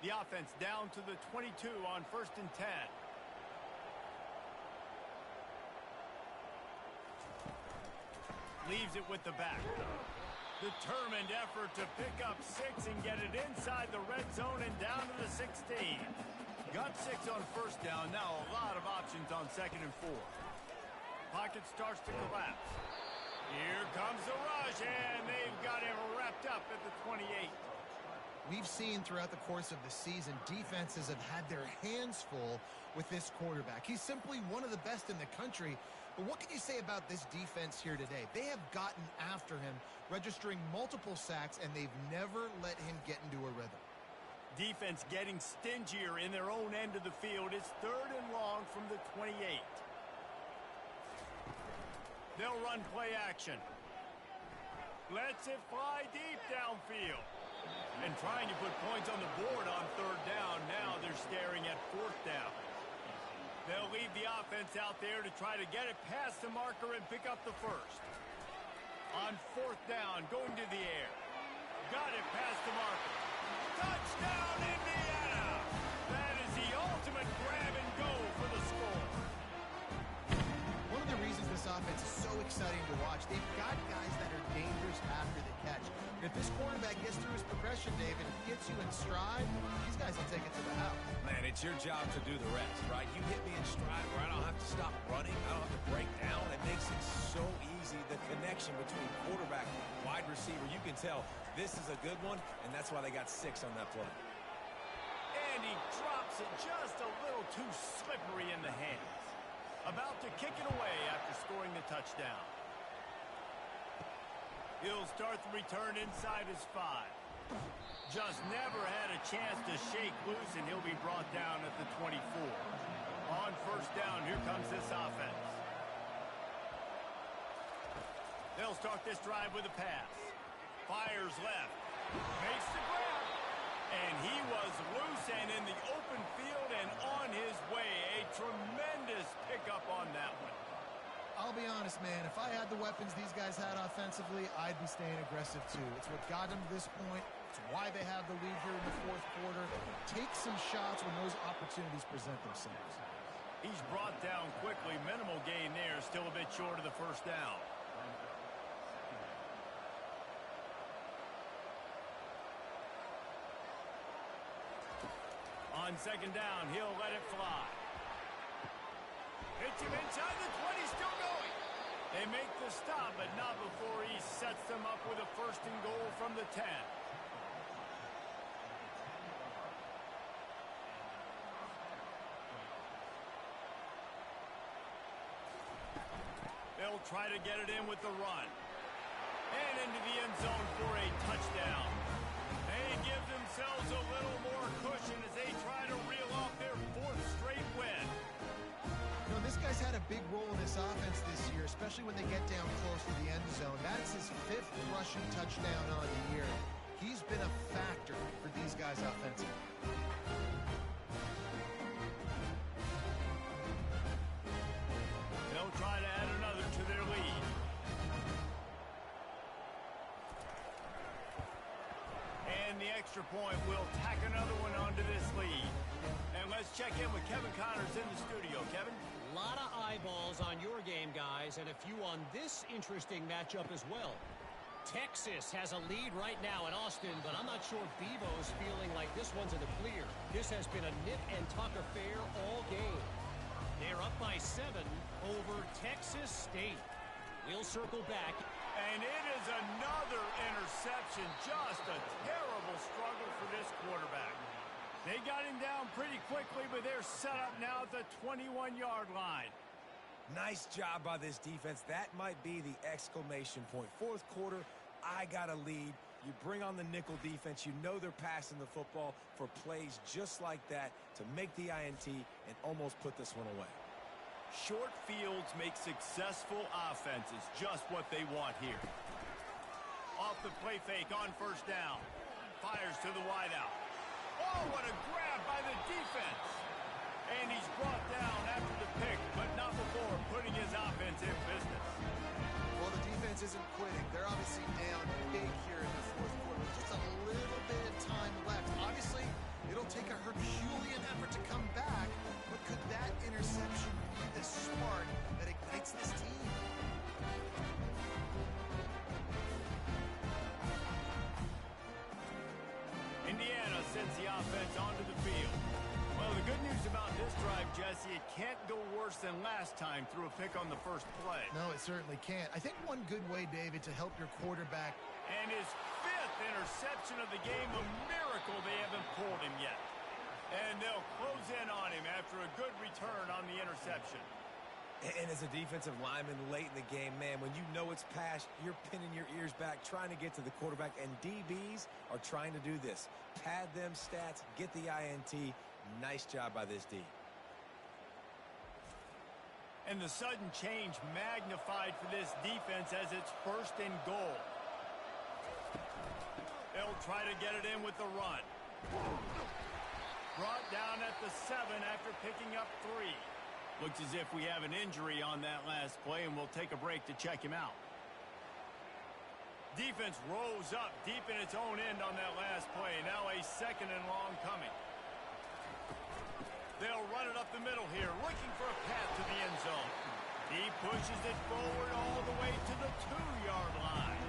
The offense down to the 22 on first and 10. Leaves it with the back. Determined effort to pick up 6 and get it inside the red zone and down to the 16. Got 6 on first down. Now a lot of options on second and 4. Pocket starts to collapse. Here comes the rush, and they've got him wrapped up at the 28. We've seen throughout the course of the season, defenses have had their hands full with this quarterback. He's simply one of the best in the country. But what can you say about this defense here today? They have gotten after him, registering multiple sacks, and they've never let him get into a rhythm. Defense getting stingier in their own end of the field. It's third and long from the 28. They'll run play action. Lets it fly deep downfield. And trying to put points on the board on third down. Now they're staring at fourth down. They'll leave the offense out there to try to get it past the marker and pick up the first. On fourth down, going to the air. Got it past the marker. Touchdown, Indiana! That is the ultimate grab and go for the score. One of the reasons this offense is so exciting to watch, they've got guys that are dangerous after the catch. If this quarterback gets through his progression, David, and gets you in stride, these guys will take it to the house. Man, it's your job to do the rest, right? You hit me in stride where I don't have to stop running. I don't have to break down. It makes it so easy. The connection between quarterback and wide receiver, you can tell this is a good one, and that's why they got 6 on that play. And he drops it just a little too slippery in the hands. About to kick it away after scoring the touchdown. He'll start the return inside his 5. Just never had a chance to shake loose, and he'll be brought down at the 24. On first down, here comes this offense. They'll start this drive with a pass. Fires left. Makes the grab. And he was loose and in the open field and on his way. A tremendous pickup on that one. I'll be honest, man, if I had the weapons these guys had offensively, I'd be staying aggressive too. It's what got them to this point. It's why they have the lead here in the fourth quarter. Take some shots when those opportunities present themselves. He's brought down quickly. Minimal gain there. Still a bit short of the first down. On second down, he'll let it fly. Hits him inside the 20, still going. They make the stop, but not before he sets them up with a first and goal from the 10. They'll try to get it in with the run. And into the end zone for a touchdown. They give themselves a little more cushion as they try to reel off their 4th straight win. You know, this guy's had a big role in this offense this year, especially when they get down close to the end zone. That's his 5th rushing touchdown on the year. He's been a factor for these guys offensively. They'll try to add another to their lead. And the extra point will tack another one onto this lead. And let's check in with Kevin Connors in the studio. Kevin? A lot of eyeballs on your game, guys, and a few on this interesting matchup as well. Texas has a lead right now in Austin, but I'm not sure Bevo's feeling like this one's in the clear. This has been a nip-and-tuck affair all game. They're up by 7 over Texas State. We'll circle back. And it is another interception. Just a terrible struggle for this quarterback. They got him down pretty quickly, but they're set up now at the 21-yard line. Nice job by this defense. That might be the exclamation point. Fourth quarter, I got a lead. You bring on the nickel defense. You know they're passing the football for plays just like that to make the INT and almost put this one away. Short fields make successful offenses just what they want here. Off the play fake on first down. Fires to the wideout. Oh, what a grab by the defense. And he's brought down after the pick, but not before putting his offense in business. Well, the defense isn't quitting. They're obviously down big here in the fourth quarter with just a little bit of time left. Obviously, it'll take a Herculean effort to come back, but could that interception be the spark that ignites this team? Indiana sends the offense onto the field. Well, the good news about this drive, Jesse, it can't go worse than last time through a pick on the first play. No, it certainly can't. I think one good way, David, to help your quarterback. And his 5th interception of the game, a miracle they haven't pulled him yet. And they'll close in on him after a good return on the interception. And as a defensive lineman late in the game, man, when you know it's passed, you're pinning your ears back, trying to get to the quarterback. And DBs are trying to do this. Pad them stats, get the INT. Nice job by this D. And the sudden change magnified for this defense as it's 1st and goal. try to get it in with the run. Brought down at the 7 after picking up 3. Looks as if we have an injury on that last play, and we'll take a break to check him out. Defense rolls up deep in its own end on that last play. Now a 2nd and long coming. They'll run it up the middle here, looking for a path to the end zone. He pushes it forward all the way to the 2-yard line.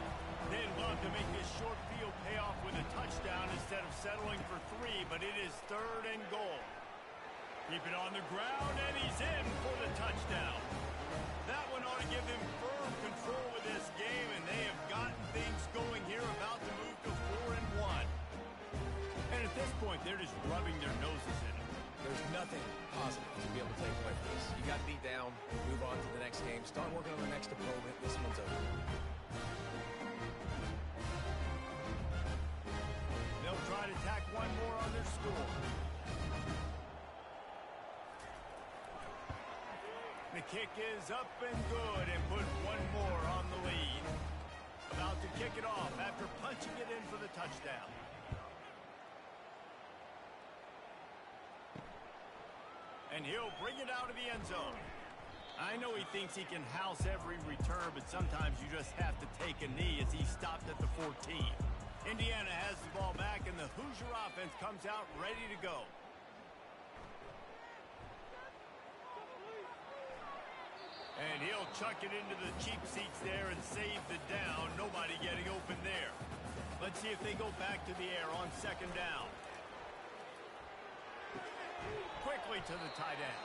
They'd love to make this short field pay off with a touchdown instead of settling for 3, but it is 3rd and goal. Keep it on the ground, and he's in for the touchdown. That one ought to give them firm control of this game, and they have gotten things going here, about to move to 4-1. And at this point, they're just rubbing their noses in it. There's nothing positive to be able to take away from this. You got beat down, move on to the next game, start working on the next opponent. This one's over. They'll try to tack one more on their score. The kick is up and good, and put one more on the lead. About to kick it off after punching it in for the touchdown. And he'll bring it out of the end zone. I know he thinks he can house every return, but sometimes you just have to take a knee as he stopped at the 14. Indiana has the ball back, and the Hoosier offense comes out ready to go. And he'll chuck it into the cheap seats there and save the down. Nobody getting open there. Let's see if they go back to the air on 2nd down. Quickly to the tight end.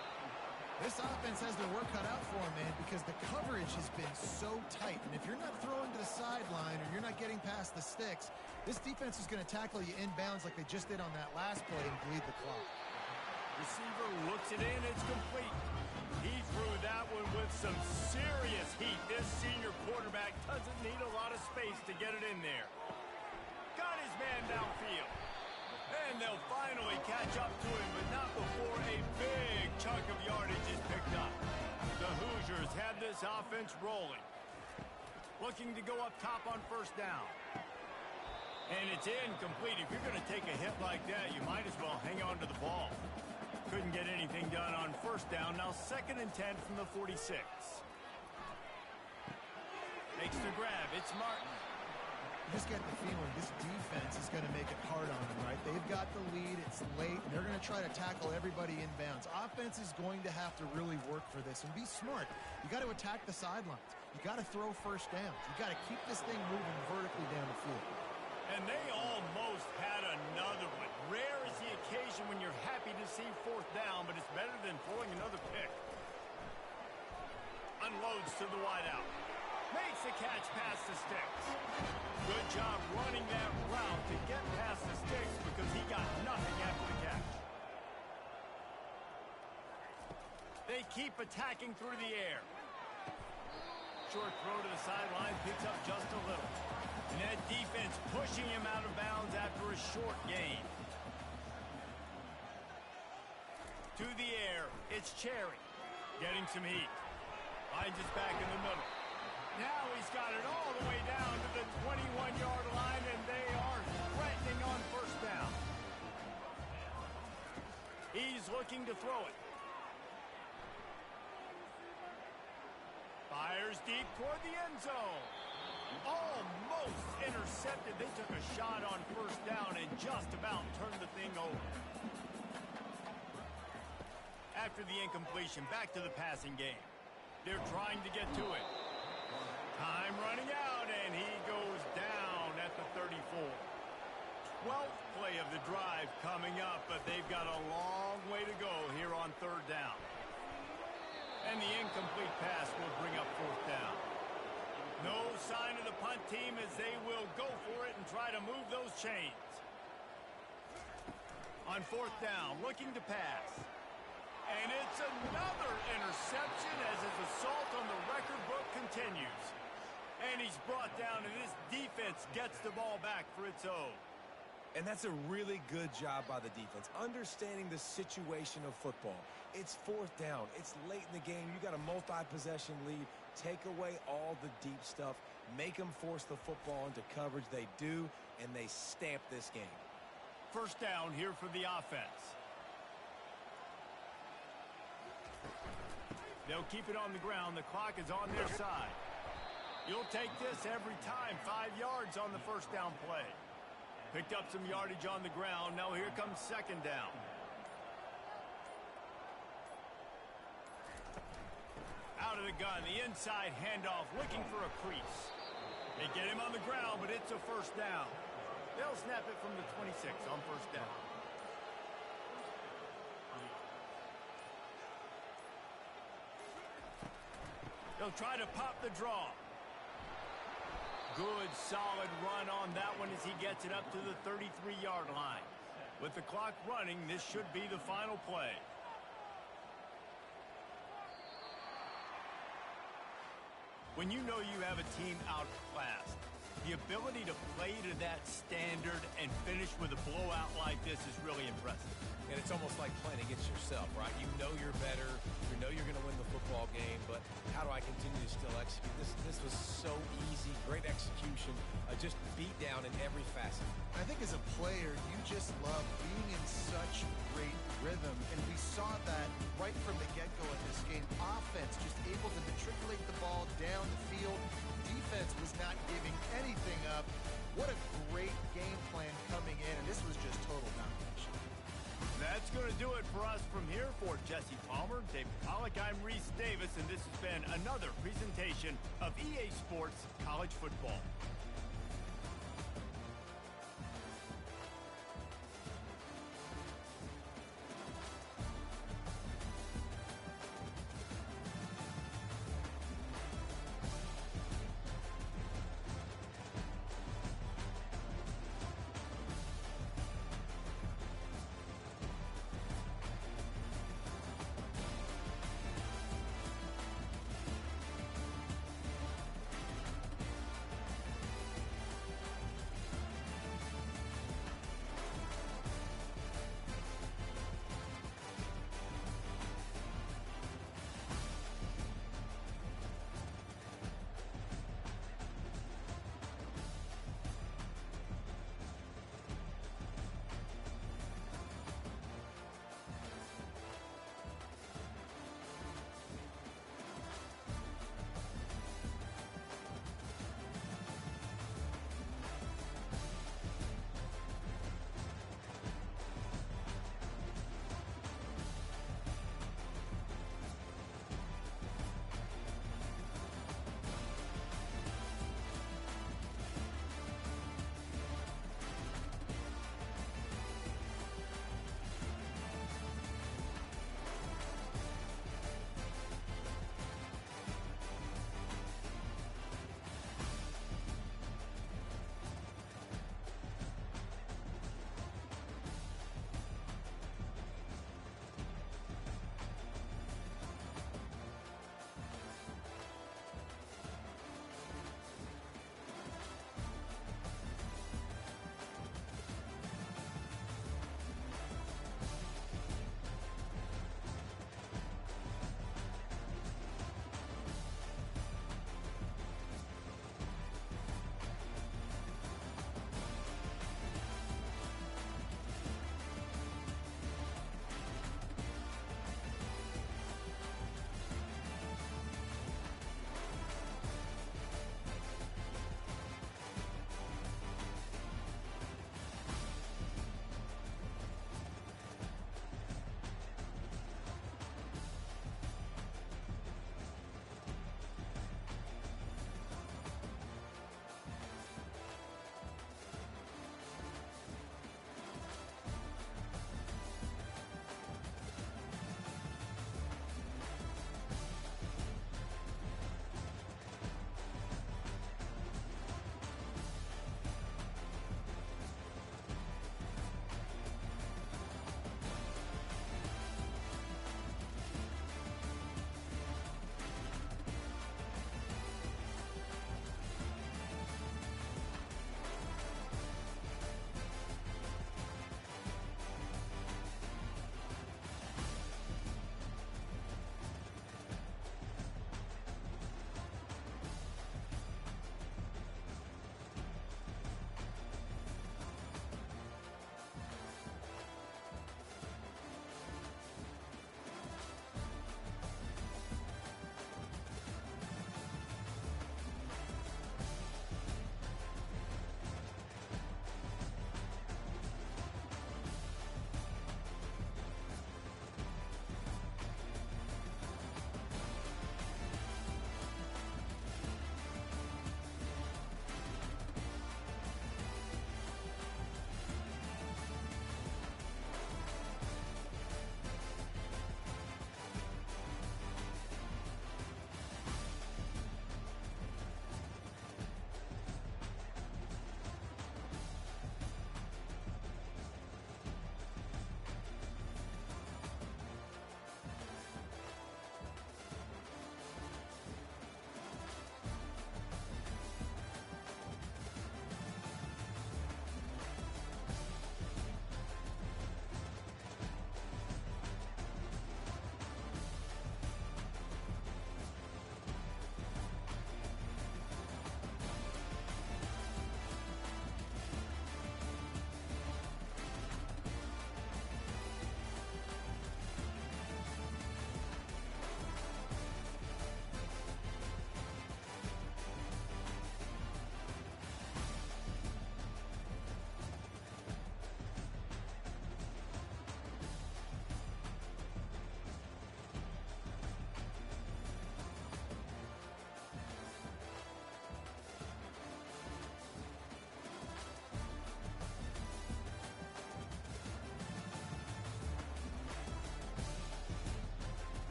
This offense has their work cut out for them, man, because the coverage has been so tight. And if you're not throwing to the sideline or you're not getting past the sticks, this defense is going to tackle you inbounds like they just did on that last play and bleed the clock. Receiver looks it in. It's complete. He threw that one with some serious heat. This senior quarterback doesn't need a lot of space to get it in there. Got his man downfield. And they'll finally catch up to him, but not before a big chunk of yardage is picked up. The Hoosiers have this offense rolling. Looking to go up top on 1st down. And it's incomplete. If you're going to take a hit like that, you might as well hang on to the ball. Couldn't get anything done on 1st down. Now 2nd and 10 from the 46. Makes the grab. It's Martin. You just get the feeling this defense is going to make it hard on them, right? They've got the lead. It's late. And they're going to try to tackle everybody inbounds. Offense is going to have to really work for this and be smart. You got to attack the sidelines. You got to throw 1st downs. You got to keep this thing moving vertically down the field. And they almost had another one. Rare is the occasion when you're happy to see 4th down, but it's better than throwing another pick. Unloads to the wideout. Makes the catch past the sticks. Good job running that route to get past the sticks because he got nothing after the catch. They keep attacking through the air. Short throw to the sideline, picks up just a little. And that defense pushing him out of bounds after a short gain. To the air, it's Cherry. Getting some heat. Finds us back in the middle. Now he's got it all the way down to the 21-yard line, and they are threatening on 1st down. He's looking to throw it. Fires deep toward the end zone. Almost intercepted. They took a shot on 1st down and just about turned the thing over. After the incompletion, back to the passing game. They're trying to get to it. Time running out, and he goes down at the 34. 12th play of the drive coming up, but they've got a long way to go here on 3rd down. And the incomplete pass will bring up 4th down. No sign of the punt team as they will go for it and try to move those chains. On 4th down, looking to pass. And it's another interception as his assault on the record book continues. And he's brought down, and this defense gets the ball back for its own. And that's a really good job by the defense, understanding the situation of football. It's 4th down. It's late in the game. You got a multi-possession lead. Take away all the deep stuff. Make them force the football into coverage. They do, and they stamp this game. First down here for the offense. They'll keep it on the ground. The clock is on their side. You'll take this every time. 5 yards on the first down play. Picked up some yardage on the ground. Now here comes second down. Out of the gun, the inside handoff, looking for a crease. They get him on the ground, but it's a first down. They'll snap it from the 26 on first down. They'll try to pop the draw. Good, solid run on that one as he gets it up to the 33-yard line. With the clock running, this should be the final play. When you know you have a team outclassed, the ability to play to that standard and finish with a blowout like this is really impressive. And it's almost like playing against yourself, right? You know you're better. You know you're going to win the football game, but how do I continue to still execute? This was so easy, great execution, just beat down in every facet. I think as a player, you just love being in such great rhythm, and we saw that right from the get-go of this game. Offense just able to matriculate the ball down the field. Defense was not giving anything up. What a great game plan coming in, and this was just total domination. That's going to do it for us from here. For Jesse Palmer, David Pollack, I'm Reese Davis, and this has been another presentation of EA Sports College Football.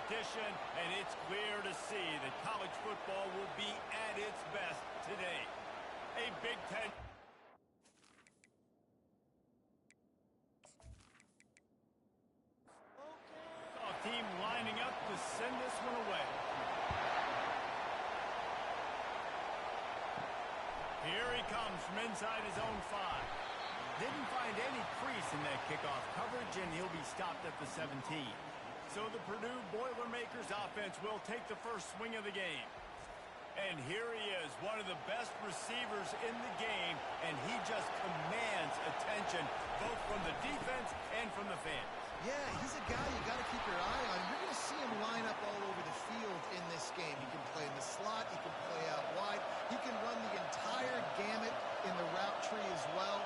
tradition, and it's clear to see that college football will be at its best today. A Big Ten. Team lining up to send this one away. Here he comes from inside his own 5. Didn't find any crease in that kickoff coverage, and he'll be stopped at the 17. So the Purdue Boilermakers offense will take the first swing of the game. And here he is, one of the best receivers in the game, and he just commands attention both from the defense and from the fans. Yeah, he's a guy you got to keep your eye on. You're going to see him line up all over the field in this game. He can play in the slot. He can play out wide. He can run the entire gamut in the route tree as well.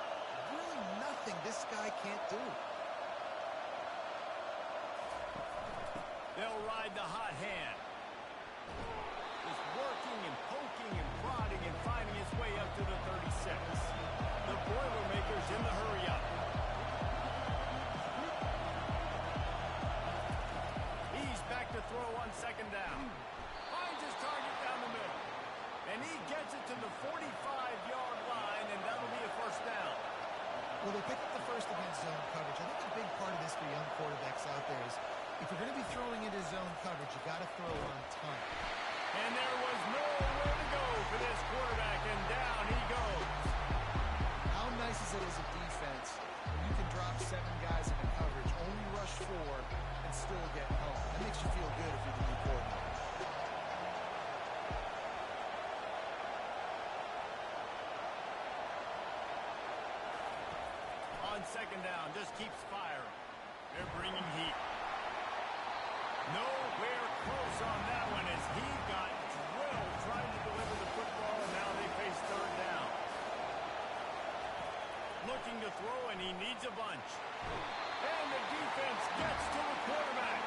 Really nothing this guy can't do. They'll ride the hot hand. Just working and poking and prodding and finding his way up to the 36. The Boilermakers in the hurry-up. Back to throw on second down. Finds his target down the middle. And he gets it to the 45-yard line, and that'll be a first down. Well, they pick up the first against zone coverage. I think a big part of this for young quarterbacks out there is if you're going to be throwing into zone coverage, you got to throw on time. And there was nowhere to go for this quarterback, and down he goes. How nice is it as a defense when you can drop 7 guys into coverage, only rush 4, and still get home? That makes you feel good if you're the new coordinator. On second down, just keeps firing. They're bringing heat. Nowhere close on that one as he got drilled trying to deliver the football, and now they face third down. Looking to throw, and he needs a bunch. And the defense gets to the quarterback.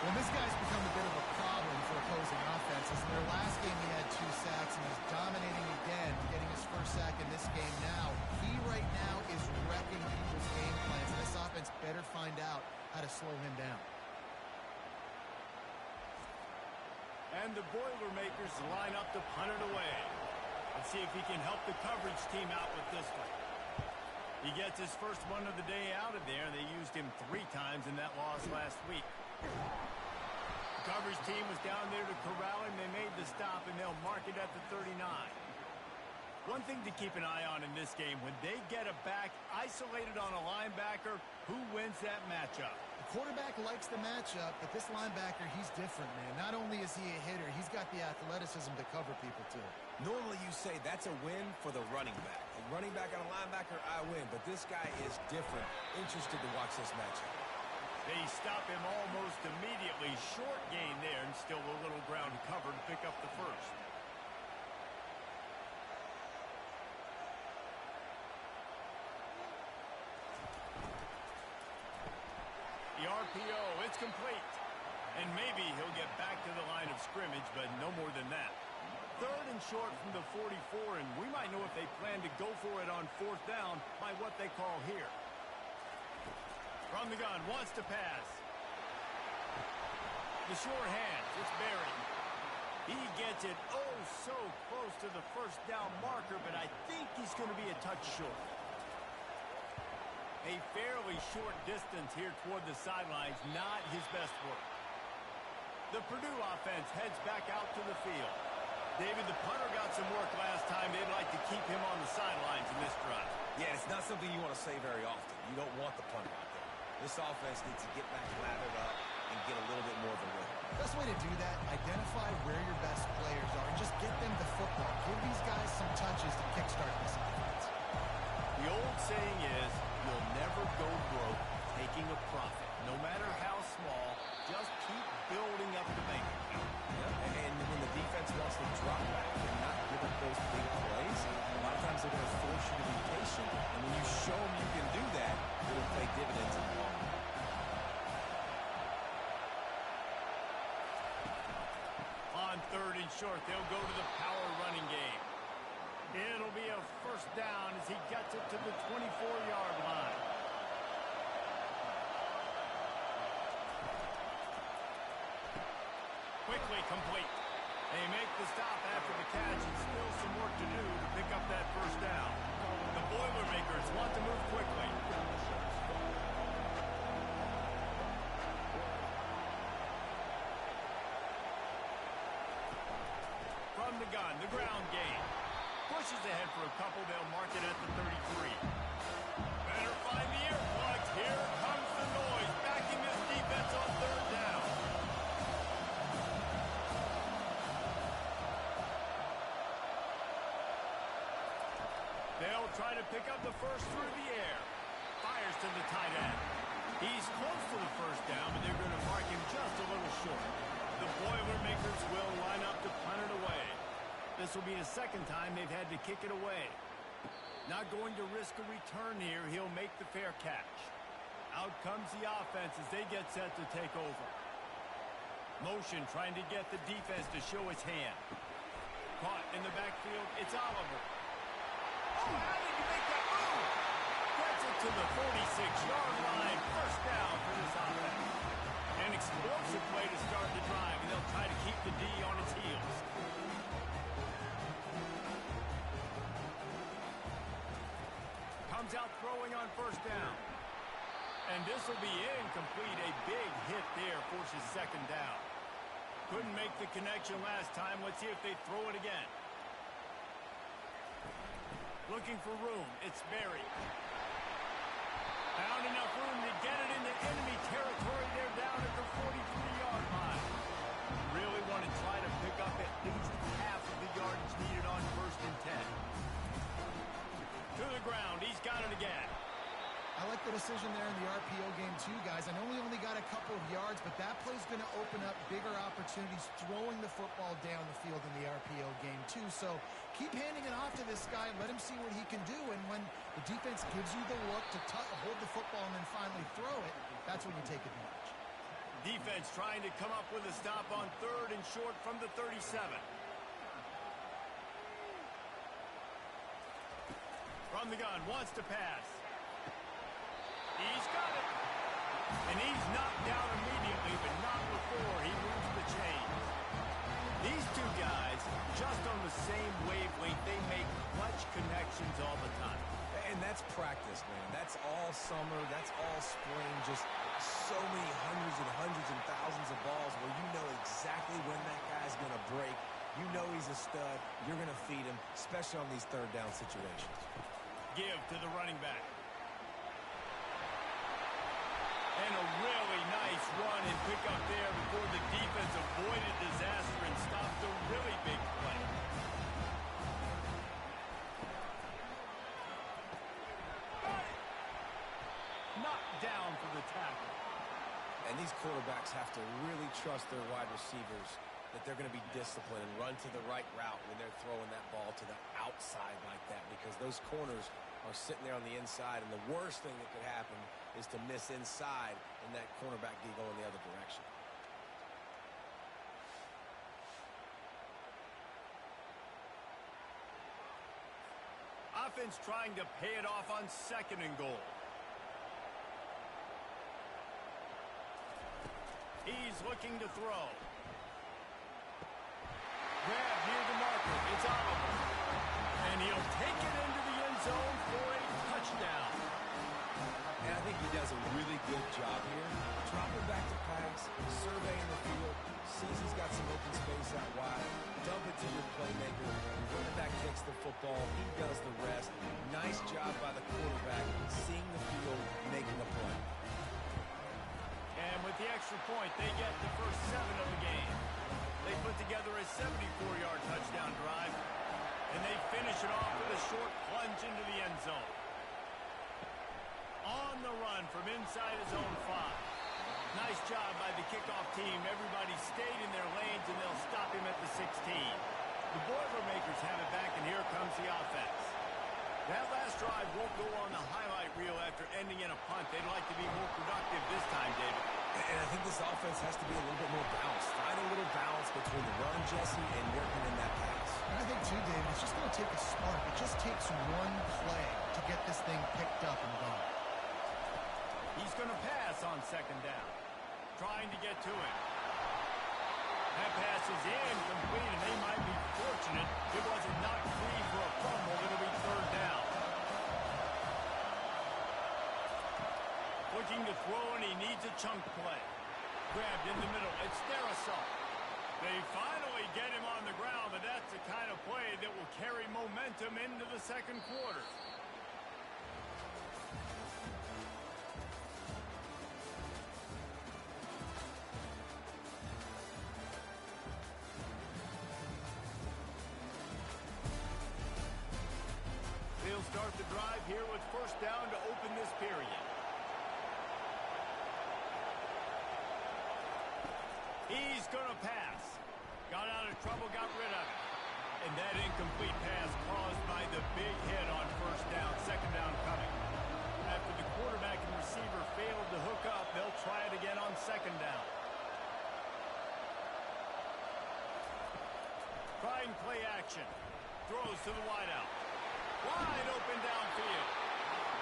Well, this guy's become a bit of a problem for opposing offenses. In their last game, he had 2 sacks, and he's dominating again, getting his first sack in this game now. He right now is wrecking people's game plans, and this offense better find out how to slow him down. And the Boilermakers line up to punt it away. Let's see if he can help the coverage team out with this one. He gets his first one of the day out of there. They used him 3 times in that loss last week. The coverage team was down there to corral him. They made the stop, and they'll mark it at the 39. One thing to keep an eye on in this game, when they get a back isolated on a linebacker, who wins that matchup? The quarterback likes the matchup, but this linebacker, he's different, man. Not only is he a hitter, he's got the athleticism to cover people, too. Normally you say that's a win for the running back. A running back and a linebacker, I win. But this guy is different. Interested to watch this matchup. They stop him almost immediately. Short gain there, and still a little ground cover to pick up the first. The RPO, it's complete. And maybe he'll get back to the line of scrimmage, but no more than that. Third and short from the 44, and we might know if they plan to go for it on 4th down by what they call here. From the gun, wants to pass. The short hands, it's buried. He gets it so close to the first down marker, but I think he's going to be a touch short. A fairly short distance here toward the sidelines, not his best work. The Purdue offense heads back out to the field. David, the punter got some work last time. They'd like to keep him on the sidelines in this drive. Yeah, it's not something you want to say very often. You don't want the punter out there. This offense needs to get back lathered up and get a little bit more of a rhythm. Best way to do that, identify where your best players are and just get them the football. Give these guys some touches to kickstart this offense. The old saying is, you'll never go broke taking a profit. No matter how small, just keep building up the bank account. Yeah, and when the defense wants to drop back and not give up those big plays, a lot of times they're going to force you to be patient. And when you show them you can do that, it'll pay dividends in the long run. On 3rd and short, they'll go to the power running game. It'll be a first down as he gets it to the 24-yard line. the stop after the catch and still some work to do to pick up that first down. The Boilermakers want to move quickly. From the gun, the ground game. Pushes ahead for a couple. They'll mark it at the 33. Better find the air plugs. Here comes the noise. Backing this defense on third down. They'll try to pick up the first through the air. Fires to the tight end. He's close to the first down, but they're going to mark him just a little short. The Boilermakers will line up to punt it away. This will be the second time they've had to kick it away. Not going to risk a return here. He'll make the fair catch. Out comes the offense as they get set to take over. Motion trying to get the defense to show his hand. Caught in the backfield. It's Oliver. Oh, how did you make that move? Gets it to the 46-yard line. First down for this offense. An explosive play to start the drive, and they'll try to keep the D on its heels. Comes out throwing on first down. And this will be incomplete. A big hit there forces second down. Couldn't make the connection last time. Let's see if they throw it again. Looking for room. It's Berry. Found enough room to get it into enemy territory. They're down at the 43-yard line. Really want to try to pick up at least half of the yardage needed on 1st and 10. To the ground. He's got it again. I like the decision there in the RPO game too, guys. I know we only got a couple of yards, but that play's going to open up bigger opportunities throwing the football down the field in the RPO game too. So keep handing it off to this guy and let him see what he can do. And when the defense gives you the look to hold the football and then finally throw it, that's when you take advantage. Defense trying to come up with a stop on 3rd and short from the 37. From the gun, wants to pass. He's got it. And he's knocked down immediately, but not before he moves the chains. These two guys, just on the same wavelength, they make clutch connections all the time. And that's practice, man. That's all summer. That's all spring. Just so many hundreds and thousands of balls where you know exactly when that guy's going to break. You know he's a stud. You're going to feed him, especially on these third down situations. Give to the running back. And a really nice run and pick up there before the defense avoided disaster and stopped a really big play. Knocked down for the tackle. And these quarterbacks have to really trust their wide receivers that they're going to be disciplined and run to the right route when they're throwing that ball to the outside like that, because those corners are sitting there on the inside, and the worst thing that could happen is to miss inside and that cornerback be going the other direction. Offense trying to pay it off on 2nd and goal. He's looking to throw. Grab near the marker. It's Oliver. And he'll take it into the end zone for a touchdown. And I think he does a really good job here. Dropping back to pass, surveying the field, sees he's got some open space out wide, dump it to your playmaker, running back takes the football, he does the rest. Nice job by the quarterback, seeing the field, making a play. And with the extra point, they get the first 7 of the game. They put together a 74-yard touchdown drive, and they finish it off with a short plunge into the end zone. On the run from inside his own 5. Nice job by the kickoff team. Everybody stayed in their lanes, and they'll stop him at the 16. The Boilermakers have it back, and here comes the offense. That last drive won't go on the highlight reel after ending in a punt. They'd like to be more productive this time, David. And I think this offense has to be a little bit more balanced. Find a little balance between the run, Jesse, and working in that pass. And I think, too, David, it's just going to take a spark. It just takes one play to get this thing picked up and going. He's going to pass on 2nd down. Trying to get to it. That pass is incomplete, and they might be fortunate it wasn't knocked free for a fumble. It'll be third down. Looking to throw, and he needs a chunk play. Grabbed in the middle. It's Dynasty. They finally get him on the ground, but that's the kind of play that will carry momentum into the second quarter. They'll start the drive here with first down to open this period. He's going to pass. Got out of trouble, got rid of it. And that incomplete pass caused by the big hit on first down, second down coming. After the quarterback and receiver failed to hook up, they'll try it again on second down. Trying play action. Throws to the wideout. Wide open downfield.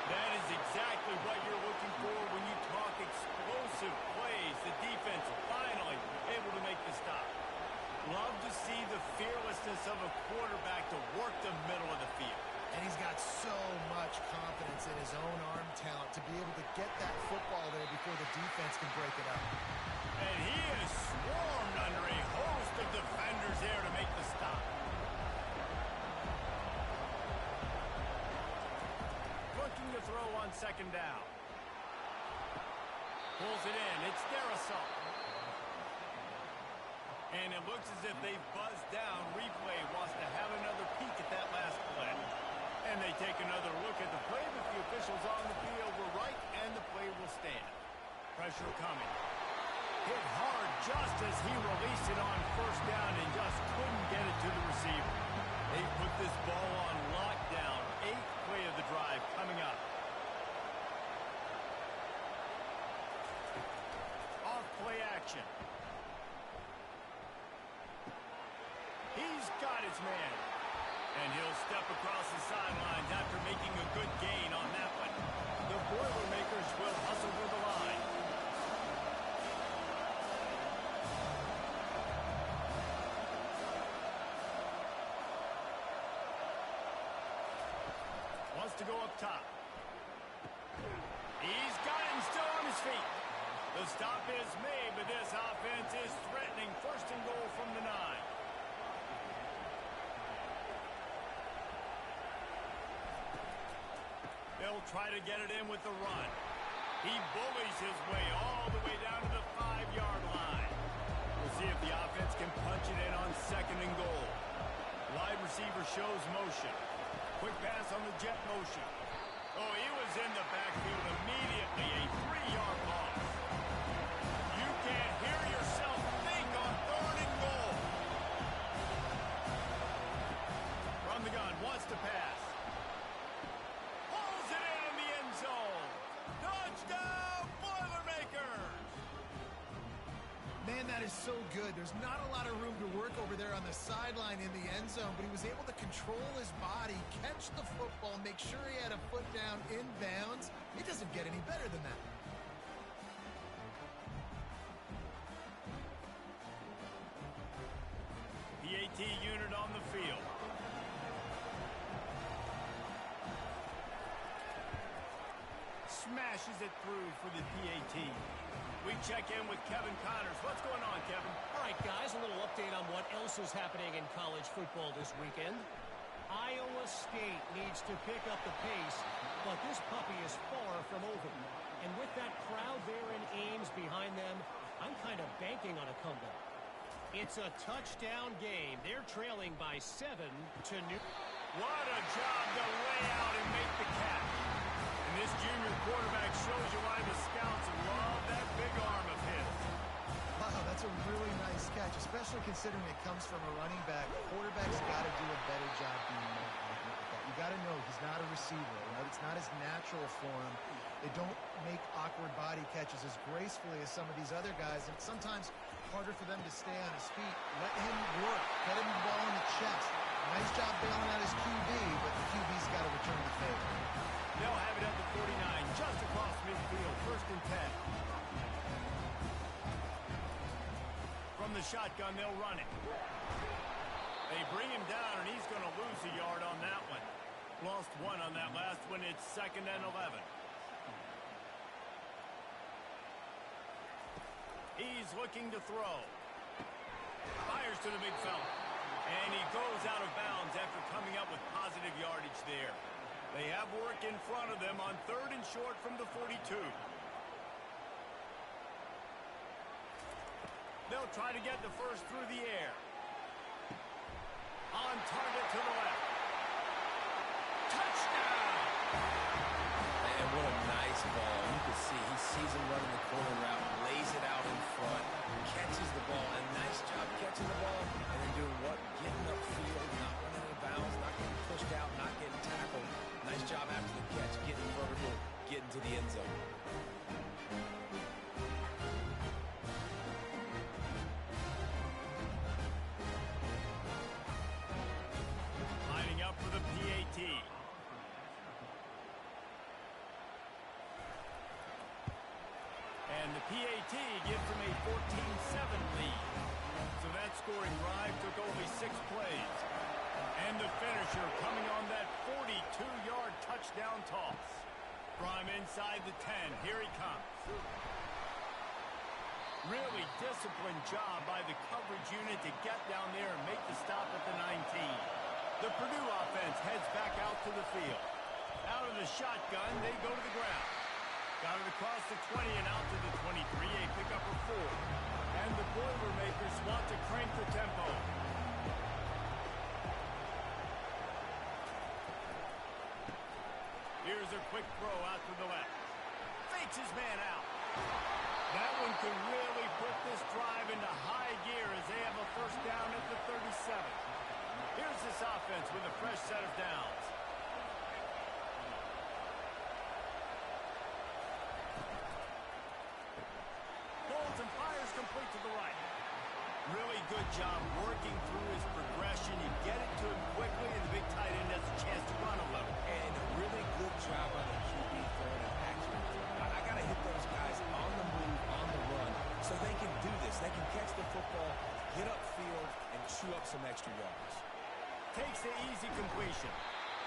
That is exactly what you're looking for when you talk explosive plays. The defense finally able to make the stop. Love to see the fearlessness of a quarterback to work the middle of the field. And he's got so much confidence in his own arm talent to be able to get that football there before the defense can break it up. And he is swarmed under a host of defenders there to make the stop. Looking to throw on second down. Pulls it in. It's Dynasty. And it looks as if they've buzzed down. Replay wants to have another peek at that last play. And they take another look at the play, but the officials on the field were right, and the play will stand. Pressure coming. Hit hard just as he released it on first down and just couldn't get it to the receiver. They put this ball on lockdown. 8th play of the drive coming up. Off play action. He's got his man. And he'll step across the sidelines after making a good gain on that one. The Boilermakers will hustle for the line. Wants to go up top. He's got him still on his feet. The stop is made, but this offense is threatening. First and goal from the 9. They'll try to get it in with the run. He bullies his way all the way down to the 5-yard line. We'll see if the offense can punch it in on second and goal. Wide receiver shows motion. Quick pass on the jet motion. Oh, he was in the backfield immediately. A 3-yard loss. You can't hear yourself think on third and goal. From the gun, wants to pass. Pulls it in the end zone. Touchdown, Boilermakers! Man, that is so good. There's not a lot of room to work over there on the sideline in the end zone, but he was able to control his body, catch the football, make sure he had a foot down in bounds. It doesn't get any better than that. PAT unit on the field. Smashes it through for the PAT. We check in with Kevin Connors. What's going on, Kevin? All right, guys, a little update on what else is happening in college football this weekend. Iowa State needs to pick up the pace, but this puppy is far from over. And with that crowd there in Ames behind them, I'm kind of banking on a comeback. It's a touchdown game. They're trailing by 7 to New. What a job to lay out and make the catch. And this junior quarterback shows you why the scouts love that big arm of his. Wow, that's a really nice catch, especially considering it comes from a running back. Quarterback's got to do a better job being more accurate with that. You got to know he's not a receiver. Right? It's not his natural form. They don't make awkward body catches as gracefully as some of these other guys, and it's sometimes harder for them to stay on his feet. Let him work. Get him the ball in the chest. Nice job bailing out his QB, but the QB's got to return the favor. They'll have it at the 49, just across midfield, 1st and 10. From the shotgun, they'll run it. They bring him down, and he's going to lose a yard on that one. Lost one on that last one. It's 2nd and 11. He's looking to throw. Fires to the big fella. And he goes out of bounds after coming up with positive yardage there. They have work in front of them on 3rd and short from the 42. They'll try to get the first through the air. On target to the left. Touchdown! And what a nice ball. You can see he sees him running the corner route, lays it out in front, catches the ball. A nice job catching the ball, and then doing what? Getting upfield, not running out of bounds, not getting pushed out, not getting tackled. Nice job after the catch, getting vertical, getting to the end zone. Lining up for the PAT. And the PAT gives them a 14-7 lead. So that scoring drive took only 6 plays. And the finisher coming on that 42-yard touchdown toss. From inside the 10, here he comes. Really disciplined job by the coverage unit to get down there and make the stop at the 19. The Purdue offense heads back out to the field. Out of the shotgun, they go to the ground. Got it across the 20 and out to the 23, a pickup of 4. And the Boilermakers want to crank the tempo. Here's a quick throw out to the left. Fakes his man out. That one could really put this drive into high gear as they have a first down at the 37. Here's this offense with a fresh set of downs. Holds and fires complete to the right. Really good job working through his progression. You get it to him quickly, and the big tight end has a chance to run a little. And a really good job on the QB throwing an action. I got to hit those guys on the move, on the run, so they can do this. They can catch the football, get upfield, and chew up some extra yards. Takes the easy completion.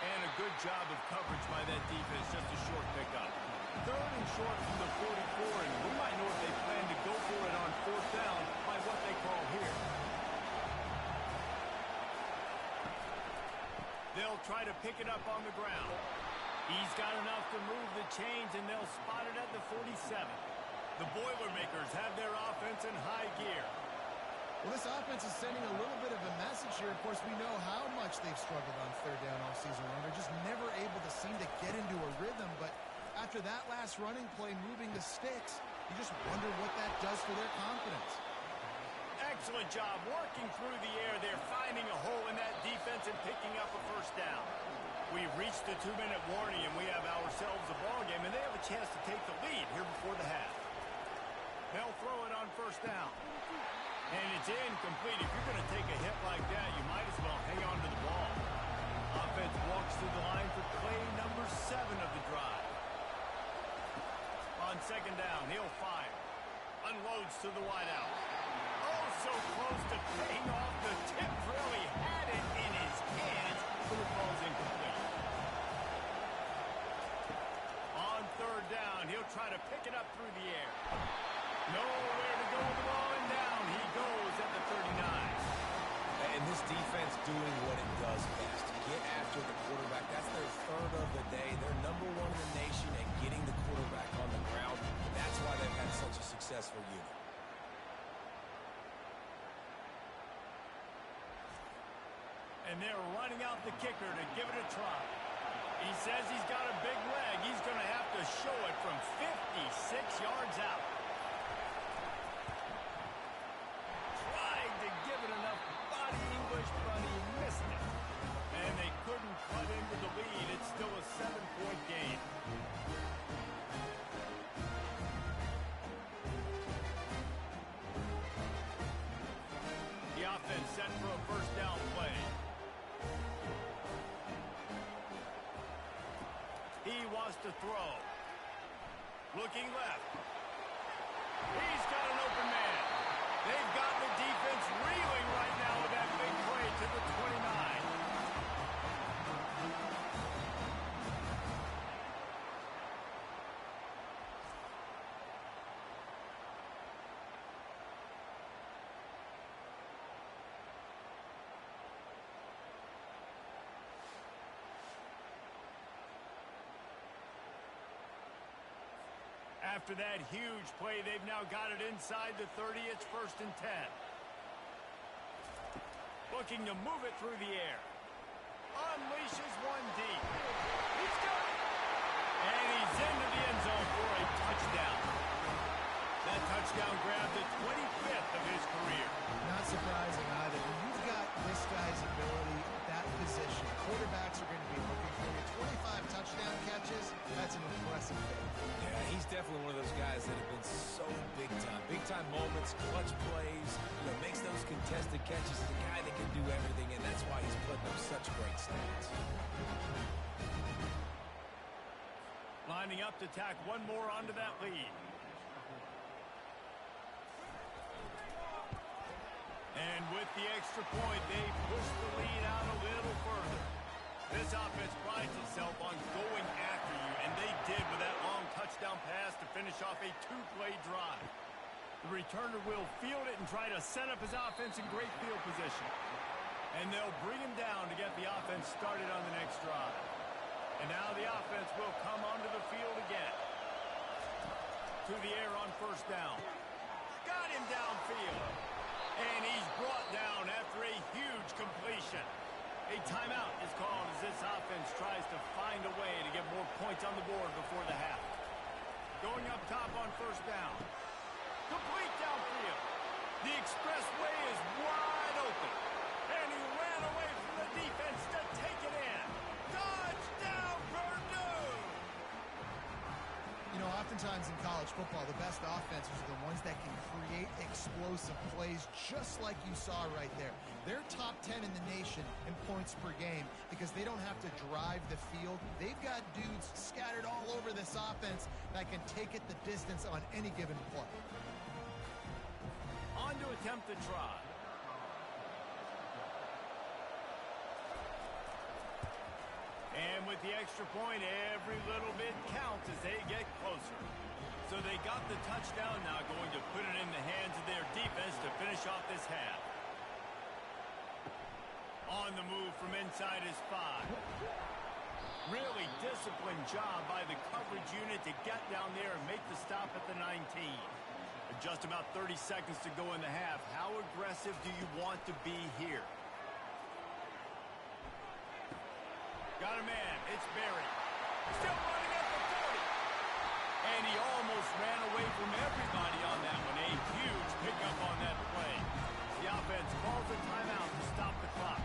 And a good job of coverage by that defense, just a short pickup. 3rd and short from the 44, and we might know if they plan to go for it on 4th down by what they call here. They'll try to pick it up on the ground. He's got enough to move the chains, and they'll spot it at the 47. The Boilermakers have their offense in high gear. Well, this offense is sending a little bit of a message here. Of course, we know how much they've struggled on 3rd down all season long. They're just never able to seem to get into a rhythm. But after that last running play, moving the sticks, you just wonder what that does for their confidence. Excellent job working through the air. They're finding a hole in that defense and picking up a first down. We've reached the 2-minute warning, and we have ourselves a ball game, and they have a chance to take the lead here before the half. They'll throw it on 1st down. And it's incomplete. If you're going to take a hit like that, you might as well hang on to the ball. Offense walks through the line for play number 7 of the drive. On 2nd down, he'll fire. Unloads to the wideout. Oh, so close to paying off. The tip really had it in his hands, but the ball's incomplete. On 3rd down, he'll try to pick it up through the air. Nowhere to go with the ball, and down he goes at the 39. And this defense doing what it does best. Get after the quarterback. That's their 3rd of the day. They're number 1 in the nation at getting the quarterback on the ground. That's why they've had such a successful unit. And they're running out the kicker to give it a try. He says he's got a big leg. He's going to have to show it from 56 yards out. Tried to give it enough body English, but he missed it. And they couldn't cut into the lead. It's still a 7-point game. The offense set for a first down play. He wants to throw. Looking left. He's got an open man. They've got the defense reeling right now with that big play to the 29. After that huge play, they've now got it inside the 30. It's 1st and 10. Looking to move it through the air. Unleashes one deep. He's got it. And he's into the end zone for a touchdown. That touchdown grabbed the 25th of his career. Not surprising either. When you've got this guy's ability at that position, quarterbacks are going to be looking for you. 25 touchdown catches, that's an impressive thing. Yeah, he's definitely one of those guys that have been so big time. Big time moments, clutch plays, makes those contested catches. He's a guy that can do everything, and that's why he's putting up such great stats. Lining up to tack one more onto that lead. And with the extra point, they push the lead out a little further. This offense prides itself on going after you, and they did with that long touchdown pass to finish off a two-play drive. The returner will field it and try to set up his offense in great field position. And they'll bring him down to get the offense started on the next drive. And now the offense will come onto the field again. To the air on 1st down. Got him downfield. And he's brought down after a huge completion. A timeout is called as this offense tries to find a way to get more points on the board before the half. Going up top on 1st down. Complete downfield. The expressway is wide open. And he ran away from the defense to take it in. Touchdown, Purdue! You know, oftentimes in college football, the best offenses are the ones that can create explosive plays just like you saw right there. They're top 10 in the nation in points per game because they don't have to drive the field. They've got dudes scattered all over this offense that can take it the distance on any given play. On to attempt the try. And with the extra point, every little bit counts as they get closer. So they got the touchdown, now going to put it in the hands of their defense to finish off this half. On the move from inside his 5. Really disciplined job by the coverage unit to get down there and make the stop at the 19. With just about 30 seconds to go in the half, how aggressive do you want to be here? Got a man. It's Barry. Still running at the 40. And he almost ran away from everybody on that one. A huge pickup on that play. The offense calls a timeout to stop the clock.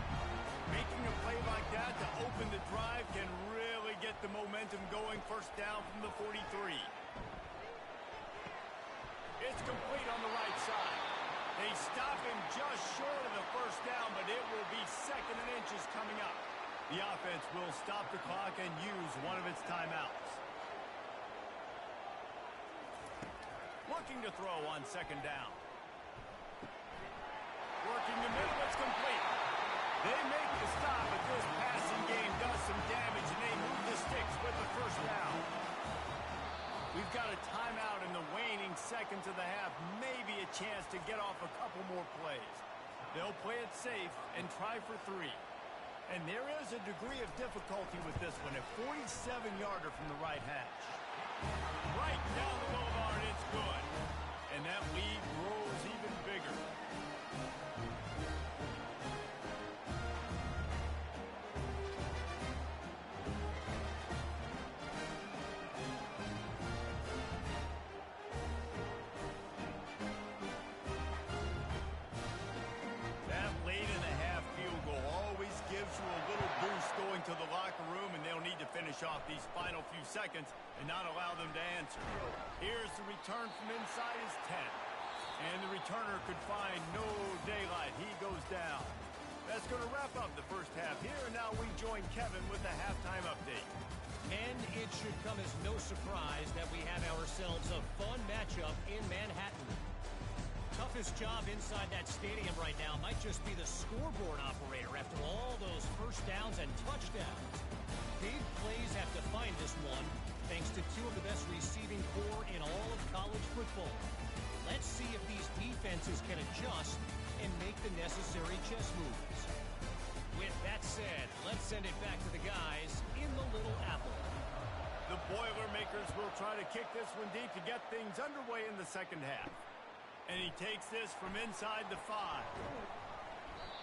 Making a play like that to open the drive can really get the momentum going. 1st down from the 43. It's complete on the right side. They stop him just short of the 1st down, but it will be 2nd and inches coming up. The offense will stop the clock and use one of its timeouts. Looking to throw on 2nd down. Working the middle, it's complete. They make the stop, but this passing game does some damage, and they move the sticks with the 1st down. We've got a timeout in the waning seconds of the half. Maybe a chance to get off a couple more plays. They'll play it safe and try for 3. And there is a degree of difficulty with this one. A 47-yarder from the right hash. Right down the boulevard, it's good. And that lead grows even bigger. To the locker room, and they'll need to finish off these final few seconds and not allow them to answer. Here's the return from inside his 10. And the returner could find no daylight. He goes down. That's going to wrap up the 1st half here, and now we join Kevin with the halftime update. And it should come as no surprise that we have ourselves a fun matchup in Manhattan. Tough toughest job inside that stadium right now might just be the scoreboard operator after all those first downs and touchdowns. Big plays have defined this one, thanks to two of the best receiving core in all of college football. Let's see if these defenses can adjust and make the necessary chess moves. With that said, let's send it back to the guys in the Little Apple. The Boilermakers will try to kick this one deep to get things underway in the second half. And he takes this from inside the 5.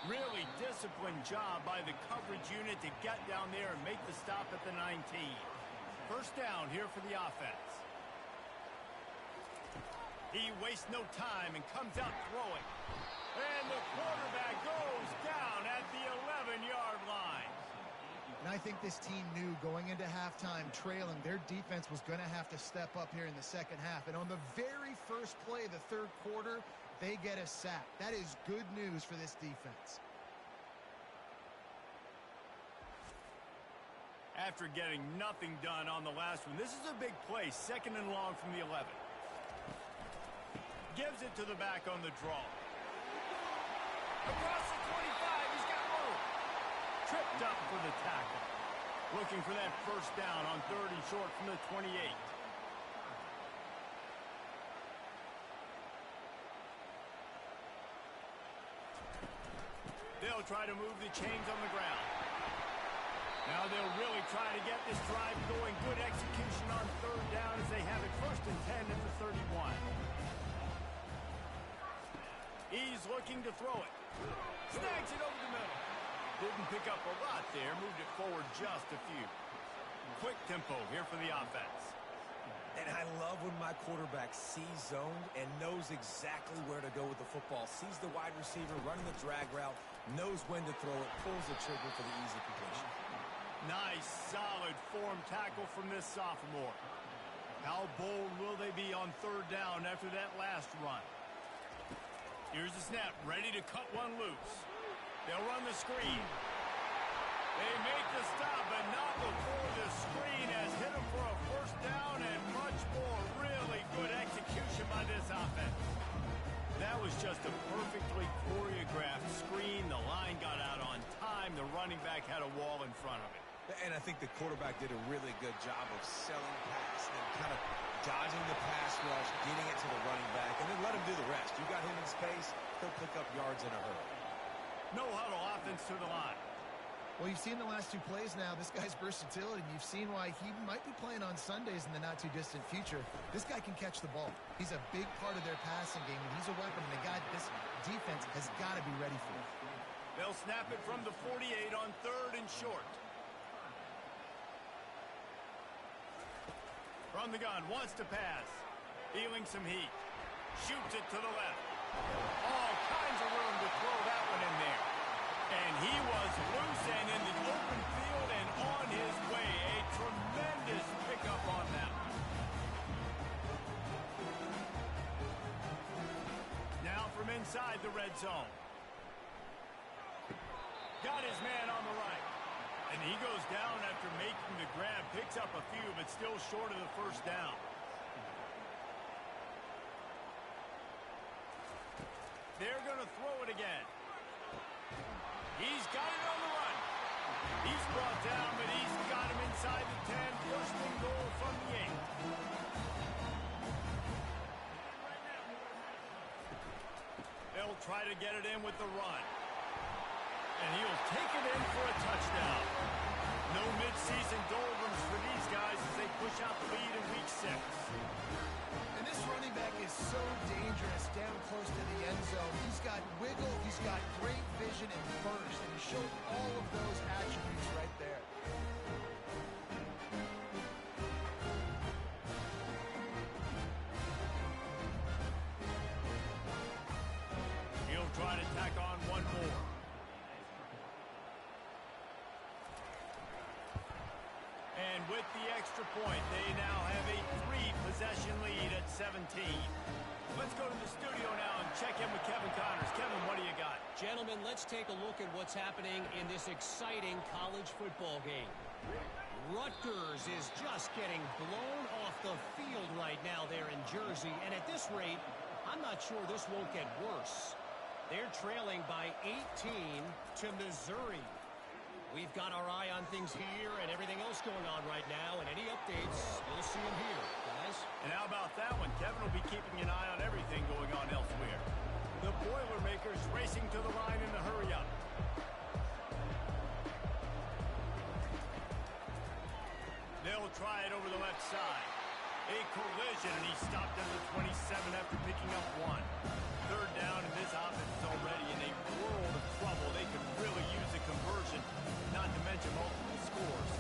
Really disciplined job by the coverage unit to get down there and make the stop at the 19. First down here for the offense. He wastes no time and comes out throwing. And the quarterback goes down at the 11-yard line. And I think this team knew going into halftime trailing, their defense was going to have to step up here in the second half. And on the very first play of the third quarter, they get a sack. That is good news for this defense. After getting nothing done on the last one, this is a big play, 2nd and long from the 11. Gives it to the back on the draw. Across the 25, he's got room. Tripped up for the tackle. Looking for that first down on 3rd and short from the 28. They'll try to move the chains on the ground. Now they'll really try to get this drive going. Good execution on 3rd down as they have it 1st and 10 at the 31. He's looking to throw it. Snags it over the middle. Didn't pick up a lot there. Moved it forward just a few. Quick tempo here for the offense. And I love when my quarterback sees zoned and knows exactly where to go with the football. Sees the wide receiver running the drag route, knows when to throw it, pulls the trigger for the easy completion. Nice, solid form tackle from this sophomore. How bold will they be on 3rd down after that last run? Here's the snap, ready to cut one loose. They'll run the screen. They make the stop, but not before the screen has hit them for a first down and much more. Really good execution by this offense. That was just a perfectly choreographed screen. The line got out on time. The running back had a wall in front of it. And I think the quarterback did a really good job of selling past and kind of dodging the pass rush, getting it to the running back, and then let him do the rest. You got him in space, he'll pick up yards in a hurry. No huddle offense to the line. Well, you've seen the last 2 plays now. This guy's versatility. You've seen why he might be playing on Sundays in the not-too-distant future. This guy can catch the ball. He's a big part of their passing game, and he's a weapon, and the guy this defense has got to be ready for. They'll snap it from the 48 on 3rd and short. From the gun, wants to pass. Feeling some heat. Shoots it to the left. All kinds of room to throw that one in there. And he was loose and in the open field and on his way. A tremendous pickup on that one. Now from inside the red zone. Got his man on the right. And he goes down after making the grab. Picks up a few, but still short of the first down. They're going to throw it again. He's got it on the run. He's brought down, but he's got him inside the 10. First and goal from the 8. They'll try to get it in with the run. And he'll take it in for a touchdown. No midseason doldrums for these guys as they push out the lead in week 6. And this running back is so dangerous down close to the end zone. He's got wiggle, he's got great vision and burst, and he showed all of those attributes right there. He'll try to tack on one more. And with the extra point, they now have a 3-possession lead at 17. Let's go to the studio now and check in with Kevin Connors. Kevin, what do you got? Gentlemen, let's take a look at what's happening in this exciting college football game. Rutgers is just getting blown off the field right now there in Jersey. And at this rate, I'm not sure this won't get worse. They're trailing by 18 to Missouri. We've got our eye on things here and everything else going on right now, and any updates, you'll see them here, guys. And how about that one? Kevin will be keeping an eye on everything going on elsewhere. The Boilermakers racing to the line in a hurry-up. They'll try it over the left side. A collision, and he stopped at the 27 after picking up one. Third down, and this offense is already in a world of trouble. They could really use a conversion, not to mention multiple scores.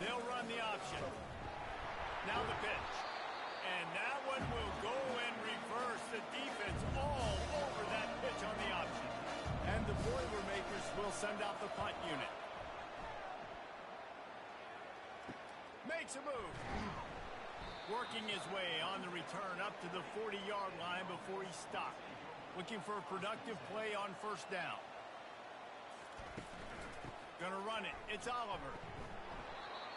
They'll run the option. Now the pitch. And that one will go in reverse. The defense all over that pitch on the option. And the Boilermakers will send out the punt unit. Makes a move. Working his way on the return up to the 40-yard line before he stopped. Looking for a productive play on first down. Gonna run it. It's Oliver.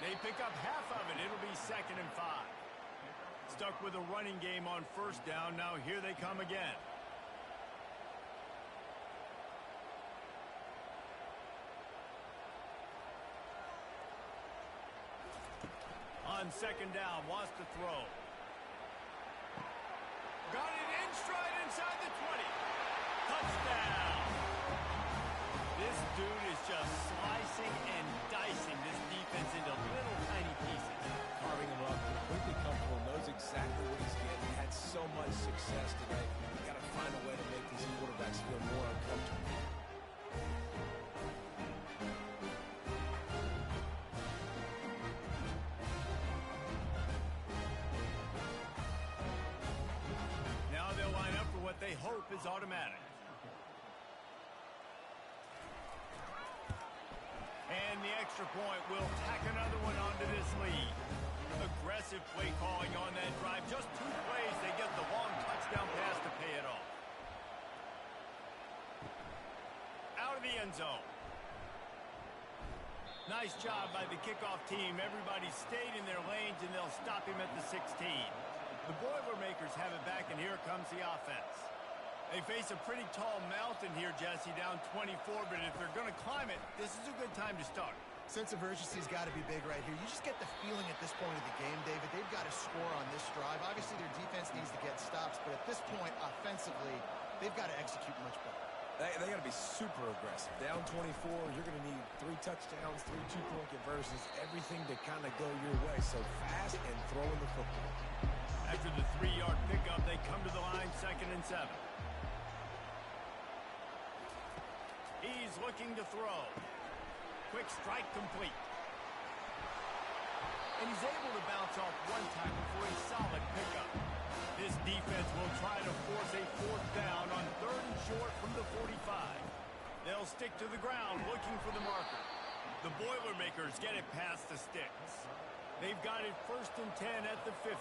They pick up half of it. It'll be 2nd and 5. Stuck with a running game on first down. Now here they come again. On 2nd down, wants to throw. Got it in stride inside the 20. Touchdown. This dude is just slicing and dicing this defense into little tiny pieces. Carving him up, completely comfortable, knows exactly what he's getting. Had so much success today. You got to find a way to make these quarterbacks feel more uncomfortable. Now they'll line up for what they hope is automatic. And the extra point will tack another one onto this lead. Aggressive play calling on that drive. Just 2 plays, they get the long touchdown pass to pay it off. Out of the end zone. Nice job by the kickoff team. Everybody stayed in their lanes, and they'll stop him at the 16. The Boilermakers have it back, and here comes the offense. They face a pretty tall mountain here, Jesse, down 24, but if they're going to climb it, this is a good time to start. Sense of urgency's got to be big right here. You just get the feeling at this point of the game, David, they've got to score on this drive. Obviously, their defense needs to get stops, but at this point, offensively, they've got to execute much better. They got to be super aggressive. Down 24, you're going to need 3 touchdowns, 3 two-point conversions, everything to kind of go your way. So fast and throwing the football. After the 3-yard pickup, they come to the line, 2nd and 7. He's looking to throw. Quick strike complete. And he's able to bounce off one time for a solid pickup. This defense will try to force a 4th down on 3rd and short from the 45. They'll stick to the ground looking for the marker. The Boilermakers get it past the sticks. They've got it 1st and 10 at the 50.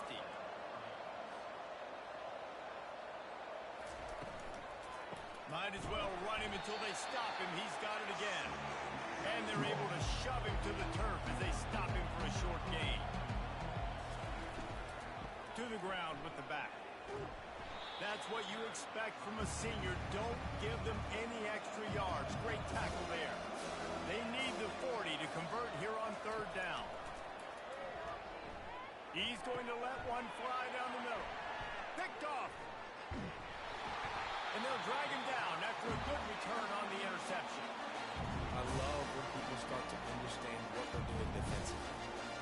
Might as well run him until they stop him. He's got it again. And they're able to shove him to the turf as they stop him for a short gain. To the ground with the back. That's what you expect from a senior. Don't give them any extra yards. Great tackle there. They need the 40 to convert here on 3rd down. He's going to let one fly down the middle. Picked off. And they'll drag him down after a good return on the interception. I love when people start to understand what they're doing defensively.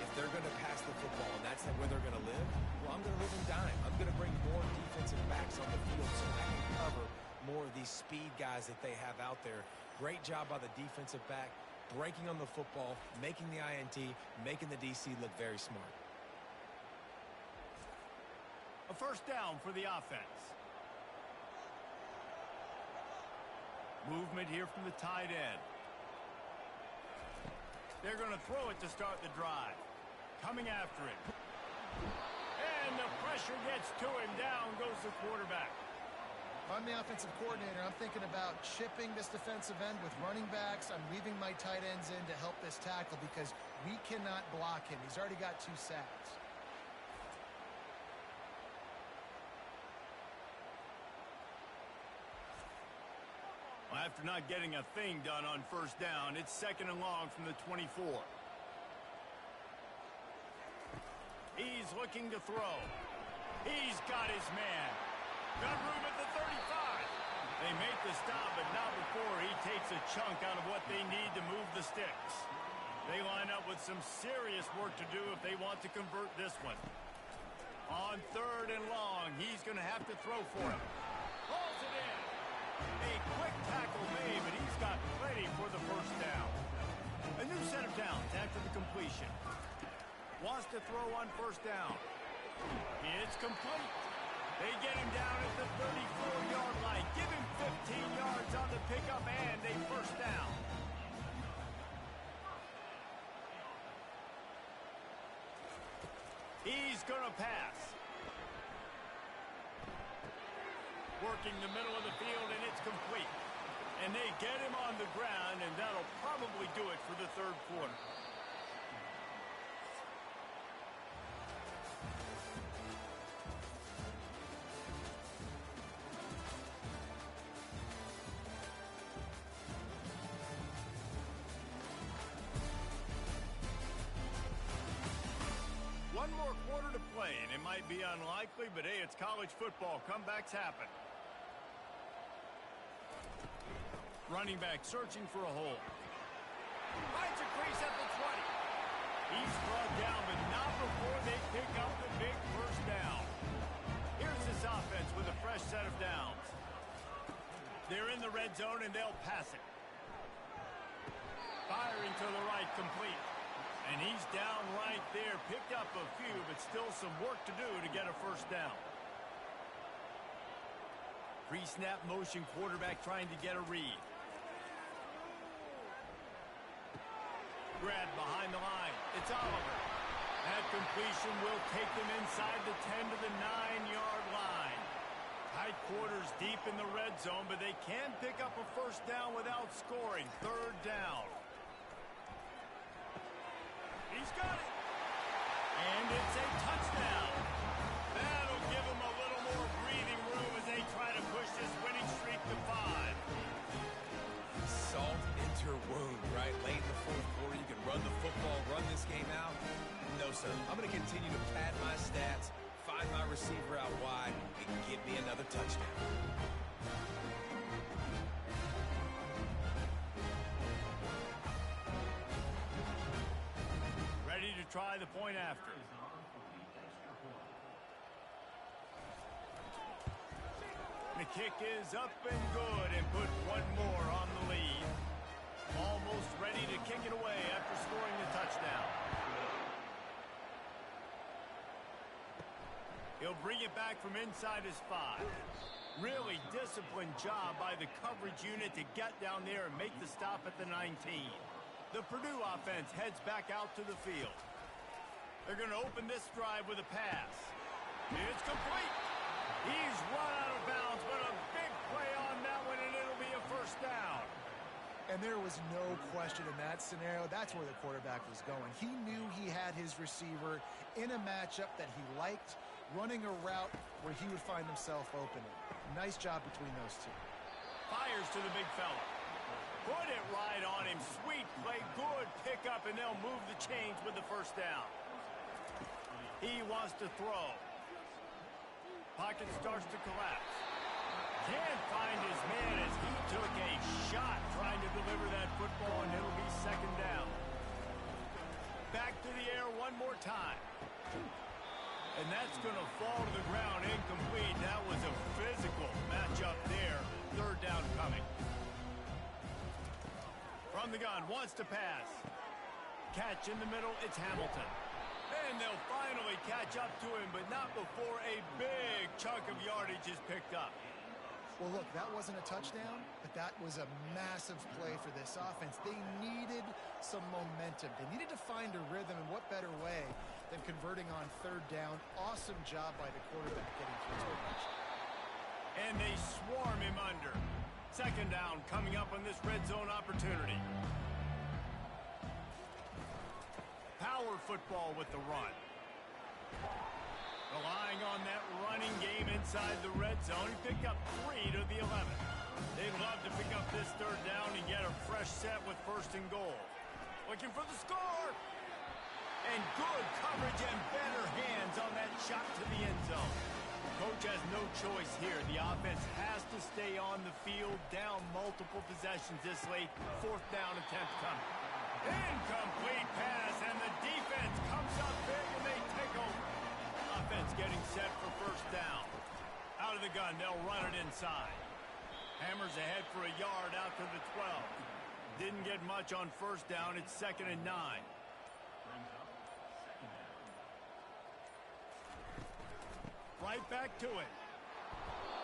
If they're going to pass the football and that's where they're going to live, well, I'm going to live in dime. I'm going to bring more defensive backs on the field so I can cover more of these speed guys that they have out there. Great job by the defensive back, breaking on the football, making the INT, making the DC look very smart. A 1st down for the offense. Movement here from the tight end. They're going to throw it to start the drive. Coming after it. And the pressure gets to him. Down goes the quarterback. If I'm the offensive coordinator, I'm thinking about chipping this defensive end with running backs. I'm leaving my tight ends in to help this tackle because we cannot block him. He's already got 2 sacks. After not getting a thing done on first down, it's 2nd and long from the 24. He's looking to throw. He's got his man. Got room at the 35. They make the stop, but not before he takes a chunk out of what they need to move the sticks. They line up with some serious work to do if they want to convert this one. On 3rd and long, he's going to have to throw for him. Pulls it in. A quick tackle made, but he's got plenty for the first down. A new set of downs after the completion. Wants to throw on first down. It's complete. They get him down at the 34-yard line. Give him 15 yards on the pickup and a first down. He's going to pass. Working the middle of the field, and it's complete. And they get him on the ground, and that'll probably do it for the 3rd quarter. One more quarter to play, and it might be unlikely, but hey, it's college football. Comebacks happen. Running back searching for a hole. Finds a crease at the 20. He's brought down, but not before they pick up the big first down. Here's this offense with a fresh set of downs. They're in the red zone, and they'll pass it. Firing to the right, complete. And he's down right there. Picked up a few, but still some work to do to get a first down. Pre-snap motion quarterback trying to get a read. Grab behind the line. It's Oliver. That completion will take them inside the 10 to the 9-yard line. Tight quarters deep in the red zone, but they can pick up a first down without scoring. 3rd down. He's got it. And it's a touchdown. That'll give them a little more breathing room as they try to push this winning streak to 5. Salt into her wound, right? Late in the 4th quarter, you can run the football, run this game out. No, sir. I'm going to continue to pad my stats, find my receiver out wide, and give me another touchdown. Try the point after. The kick is up and good and put one more on the lead. Almost ready to kick it away after scoring the touchdown. He'll bring it back from inside his 5. Really disciplined job by the coverage unit to get down there and make the stop at the 19. The Purdue offense heads back out to the field. They're going to open this drive with a pass. It's complete. He's run out of bounds, but a big play on that one, and it'll be a first down. And there was no question in that scenario. That's where the quarterback was going. He knew he had his receiver in a matchup that he liked, running a route where he would find himself open. Nice job between those two. Fires to the big fella. Put it right on him. Sweet play, good pickup, and they'll move the chains with the first down. He wants to throw. Pocket starts to collapse. Can't find his man as he took a shot trying to deliver that football, and it'll be 2nd down. Back to the air one more time. And that's going to fall to the ground incomplete. That was a physical matchup there. 3rd down coming. From the gun, wants to pass. Catch in the middle, it's Hamilton. And they'll finally catch up to him, but not before a big chunk of yardage is picked up. Well, look, that wasn't a touchdown, but that was a massive play for this offense. They needed some momentum. They needed to find a rhythm, and what better way than converting on 3rd down. Awesome job by the quarterback getting through his protection. And they swarm him under. 2nd down coming up on this red zone opportunity. Power football with the run. Relying on that running game inside the red zone. He picked up 3 to the 11. They'd love to pick up this third down and get a fresh set with first and goal. Looking for the score. And good coverage and better hands on that shot to the end zone. Coach has no choice here. The offense has to stay on the field, down multiple possessions this late. Fourth down attempt coming. Incomplete pass, and the defense comes up big and they take over. Offense getting set for first down. Out of the gun, they'll run it inside. Hammers ahead for a yard out to the 12. Didn't get much on first down. It's 2nd and 9. Right back to it.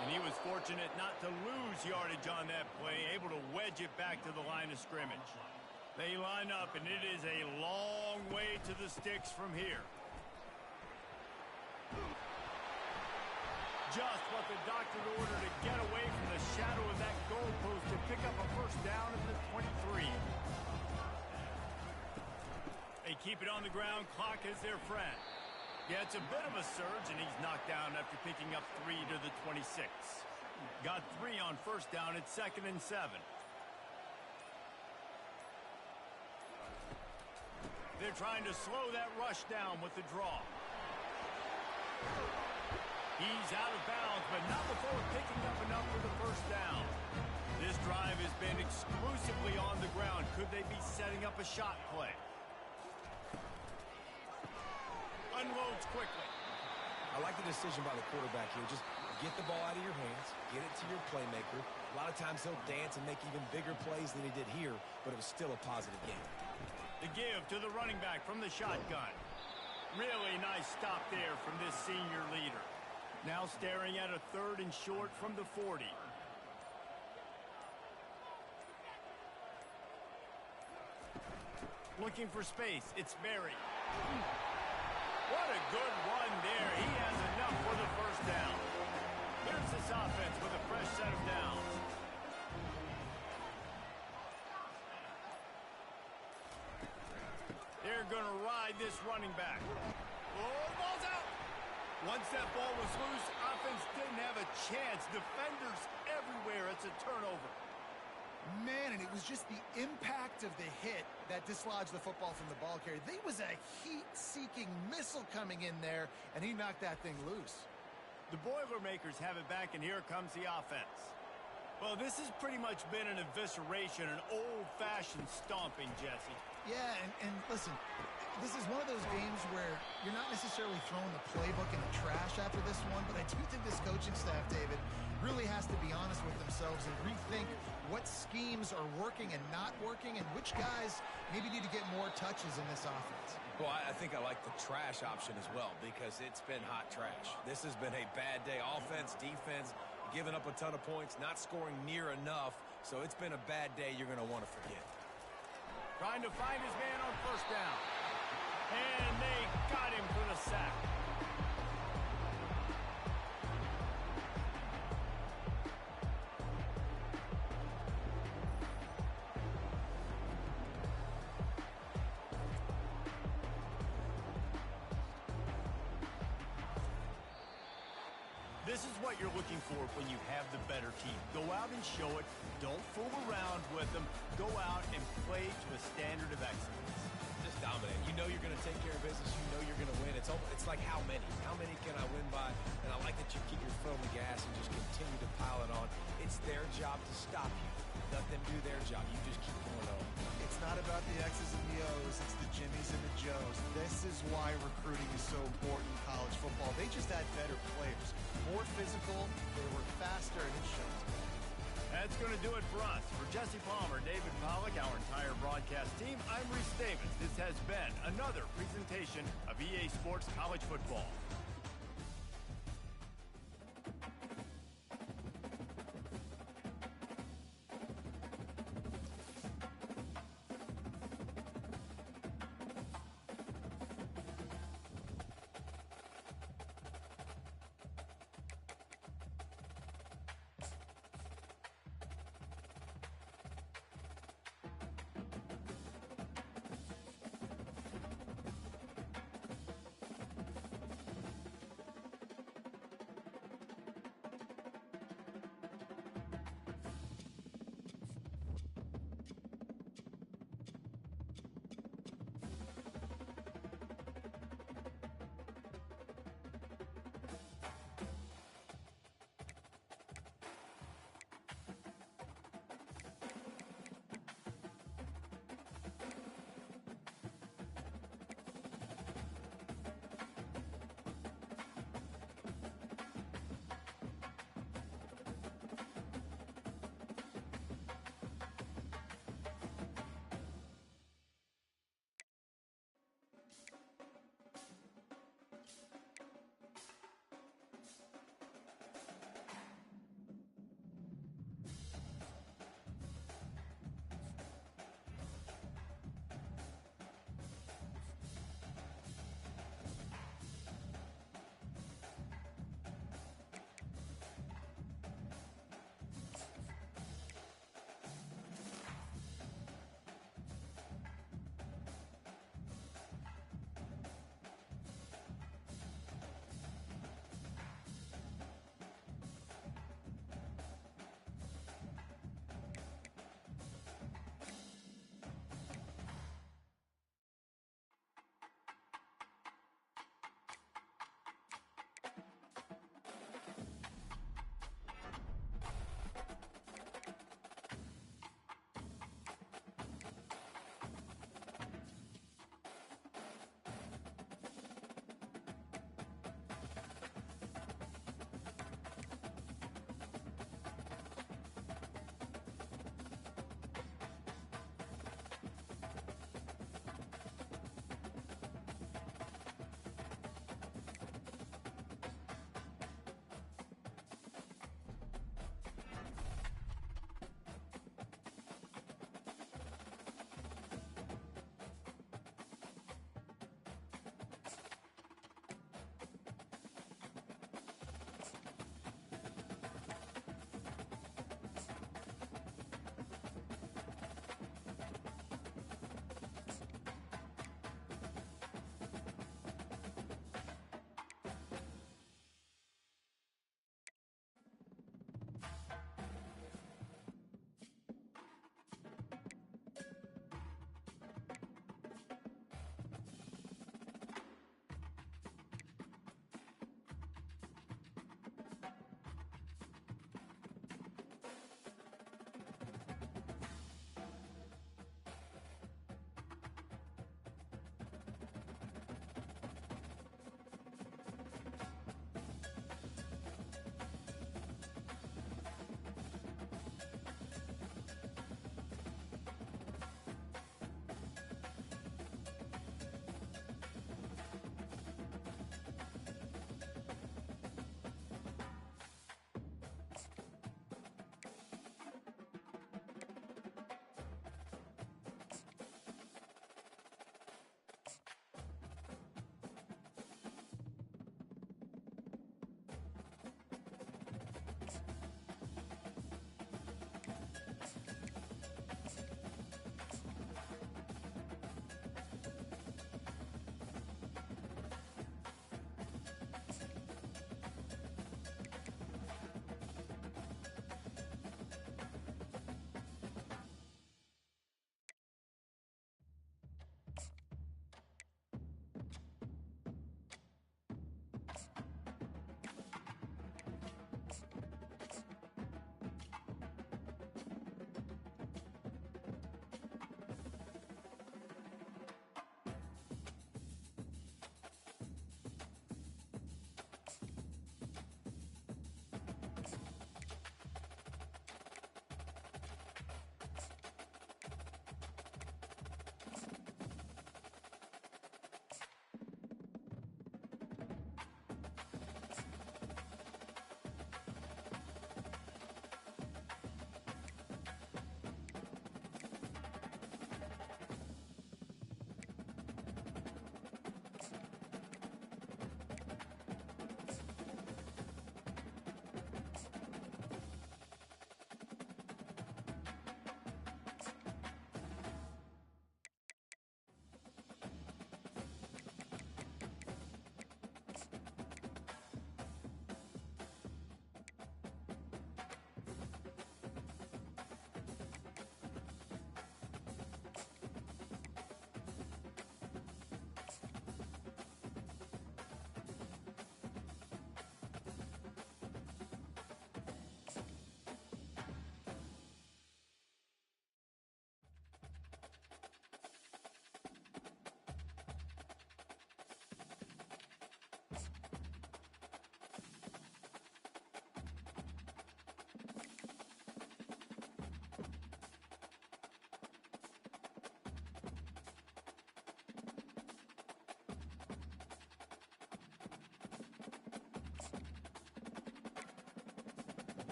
And he was fortunate not to lose yardage on that play, able to wedge it back to the line of scrimmage. They line up, and it is a long way to the sticks from here. Just what the doctor ordered to get away from the shadow of that goalpost to pick up a first down at the 23. They keep it on the ground. Clock is their friend. Yeah, it's a bit of a surge, and he's knocked down after picking up 3 to the 26. Got 3 on first down. It's 2nd and 7. They're trying to slow that rush down with the draw. He's out of bounds, but not before picking up enough for the first down. This drive has been exclusively on the ground. Could they be setting up a shot play? Unloads quickly. I like the decision by the quarterback here. Just get the ball out of your hands, get it to your playmaker. A lot of times he'll dance and make even bigger plays than he did here, but it was still a positive game. The give to the running back from the shotgun. Really nice stop there from this senior leader. Now staring at a 3rd and short from the 40. Looking for space. It's Berry. What a good run there. He has enough for the first down. Here's this offense with a fresh set of downs. They're going to ride this running back. Oh, ball's out. Once that ball was loose, offense didn't have a chance. Defenders everywhere. It's a turnover. Man, and it was just the impact of the hit that dislodged the football from the ball carrier. There was a heat-seeking missile coming in there, and he knocked that thing loose. The Boilermakers have it back, and here comes the offense. Well, this has pretty much been an evisceration, an old-fashioned stomping, Jesse. Yeah, and listen, this is one of those games where you're not necessarily throwing the playbook in the trash after this one, but I do think this coaching staff, David, really has to be honest with themselves and rethink what schemes are working and not working and which guys maybe need to get more touches in this offense. Well, I think I like the trash option as well because it's been hot trash. This has been a bad day. Offense, defense, giving up a ton of points, not scoring near enough. So it's been a bad day you're going to want to forget. Trying to find his man on first down. And they got him for the sack. This is what you're looking for when you have the better team. Go out and show it. Don't fool around with them. Go out and play to a standard of excellence. Just dominate. You know you're going to take care of business. You know you're going to win. It's like how many? How many can I win by? And I like that you keep your foot on the gas and just continue to pile it on. It's their job to stop you. Let them do their job. You just keep going on. It's not about the X's and the O's. It's the Jimmies and the Joes. This is why recruiting is so important in college football. They just had better players. More physical, they were faster, and it shows. That's going to do it for us. For Jesse Palmer, David Pollack, our entire broadcast team, I'm Reese Davis. This has been another presentation of EA Sports College Football.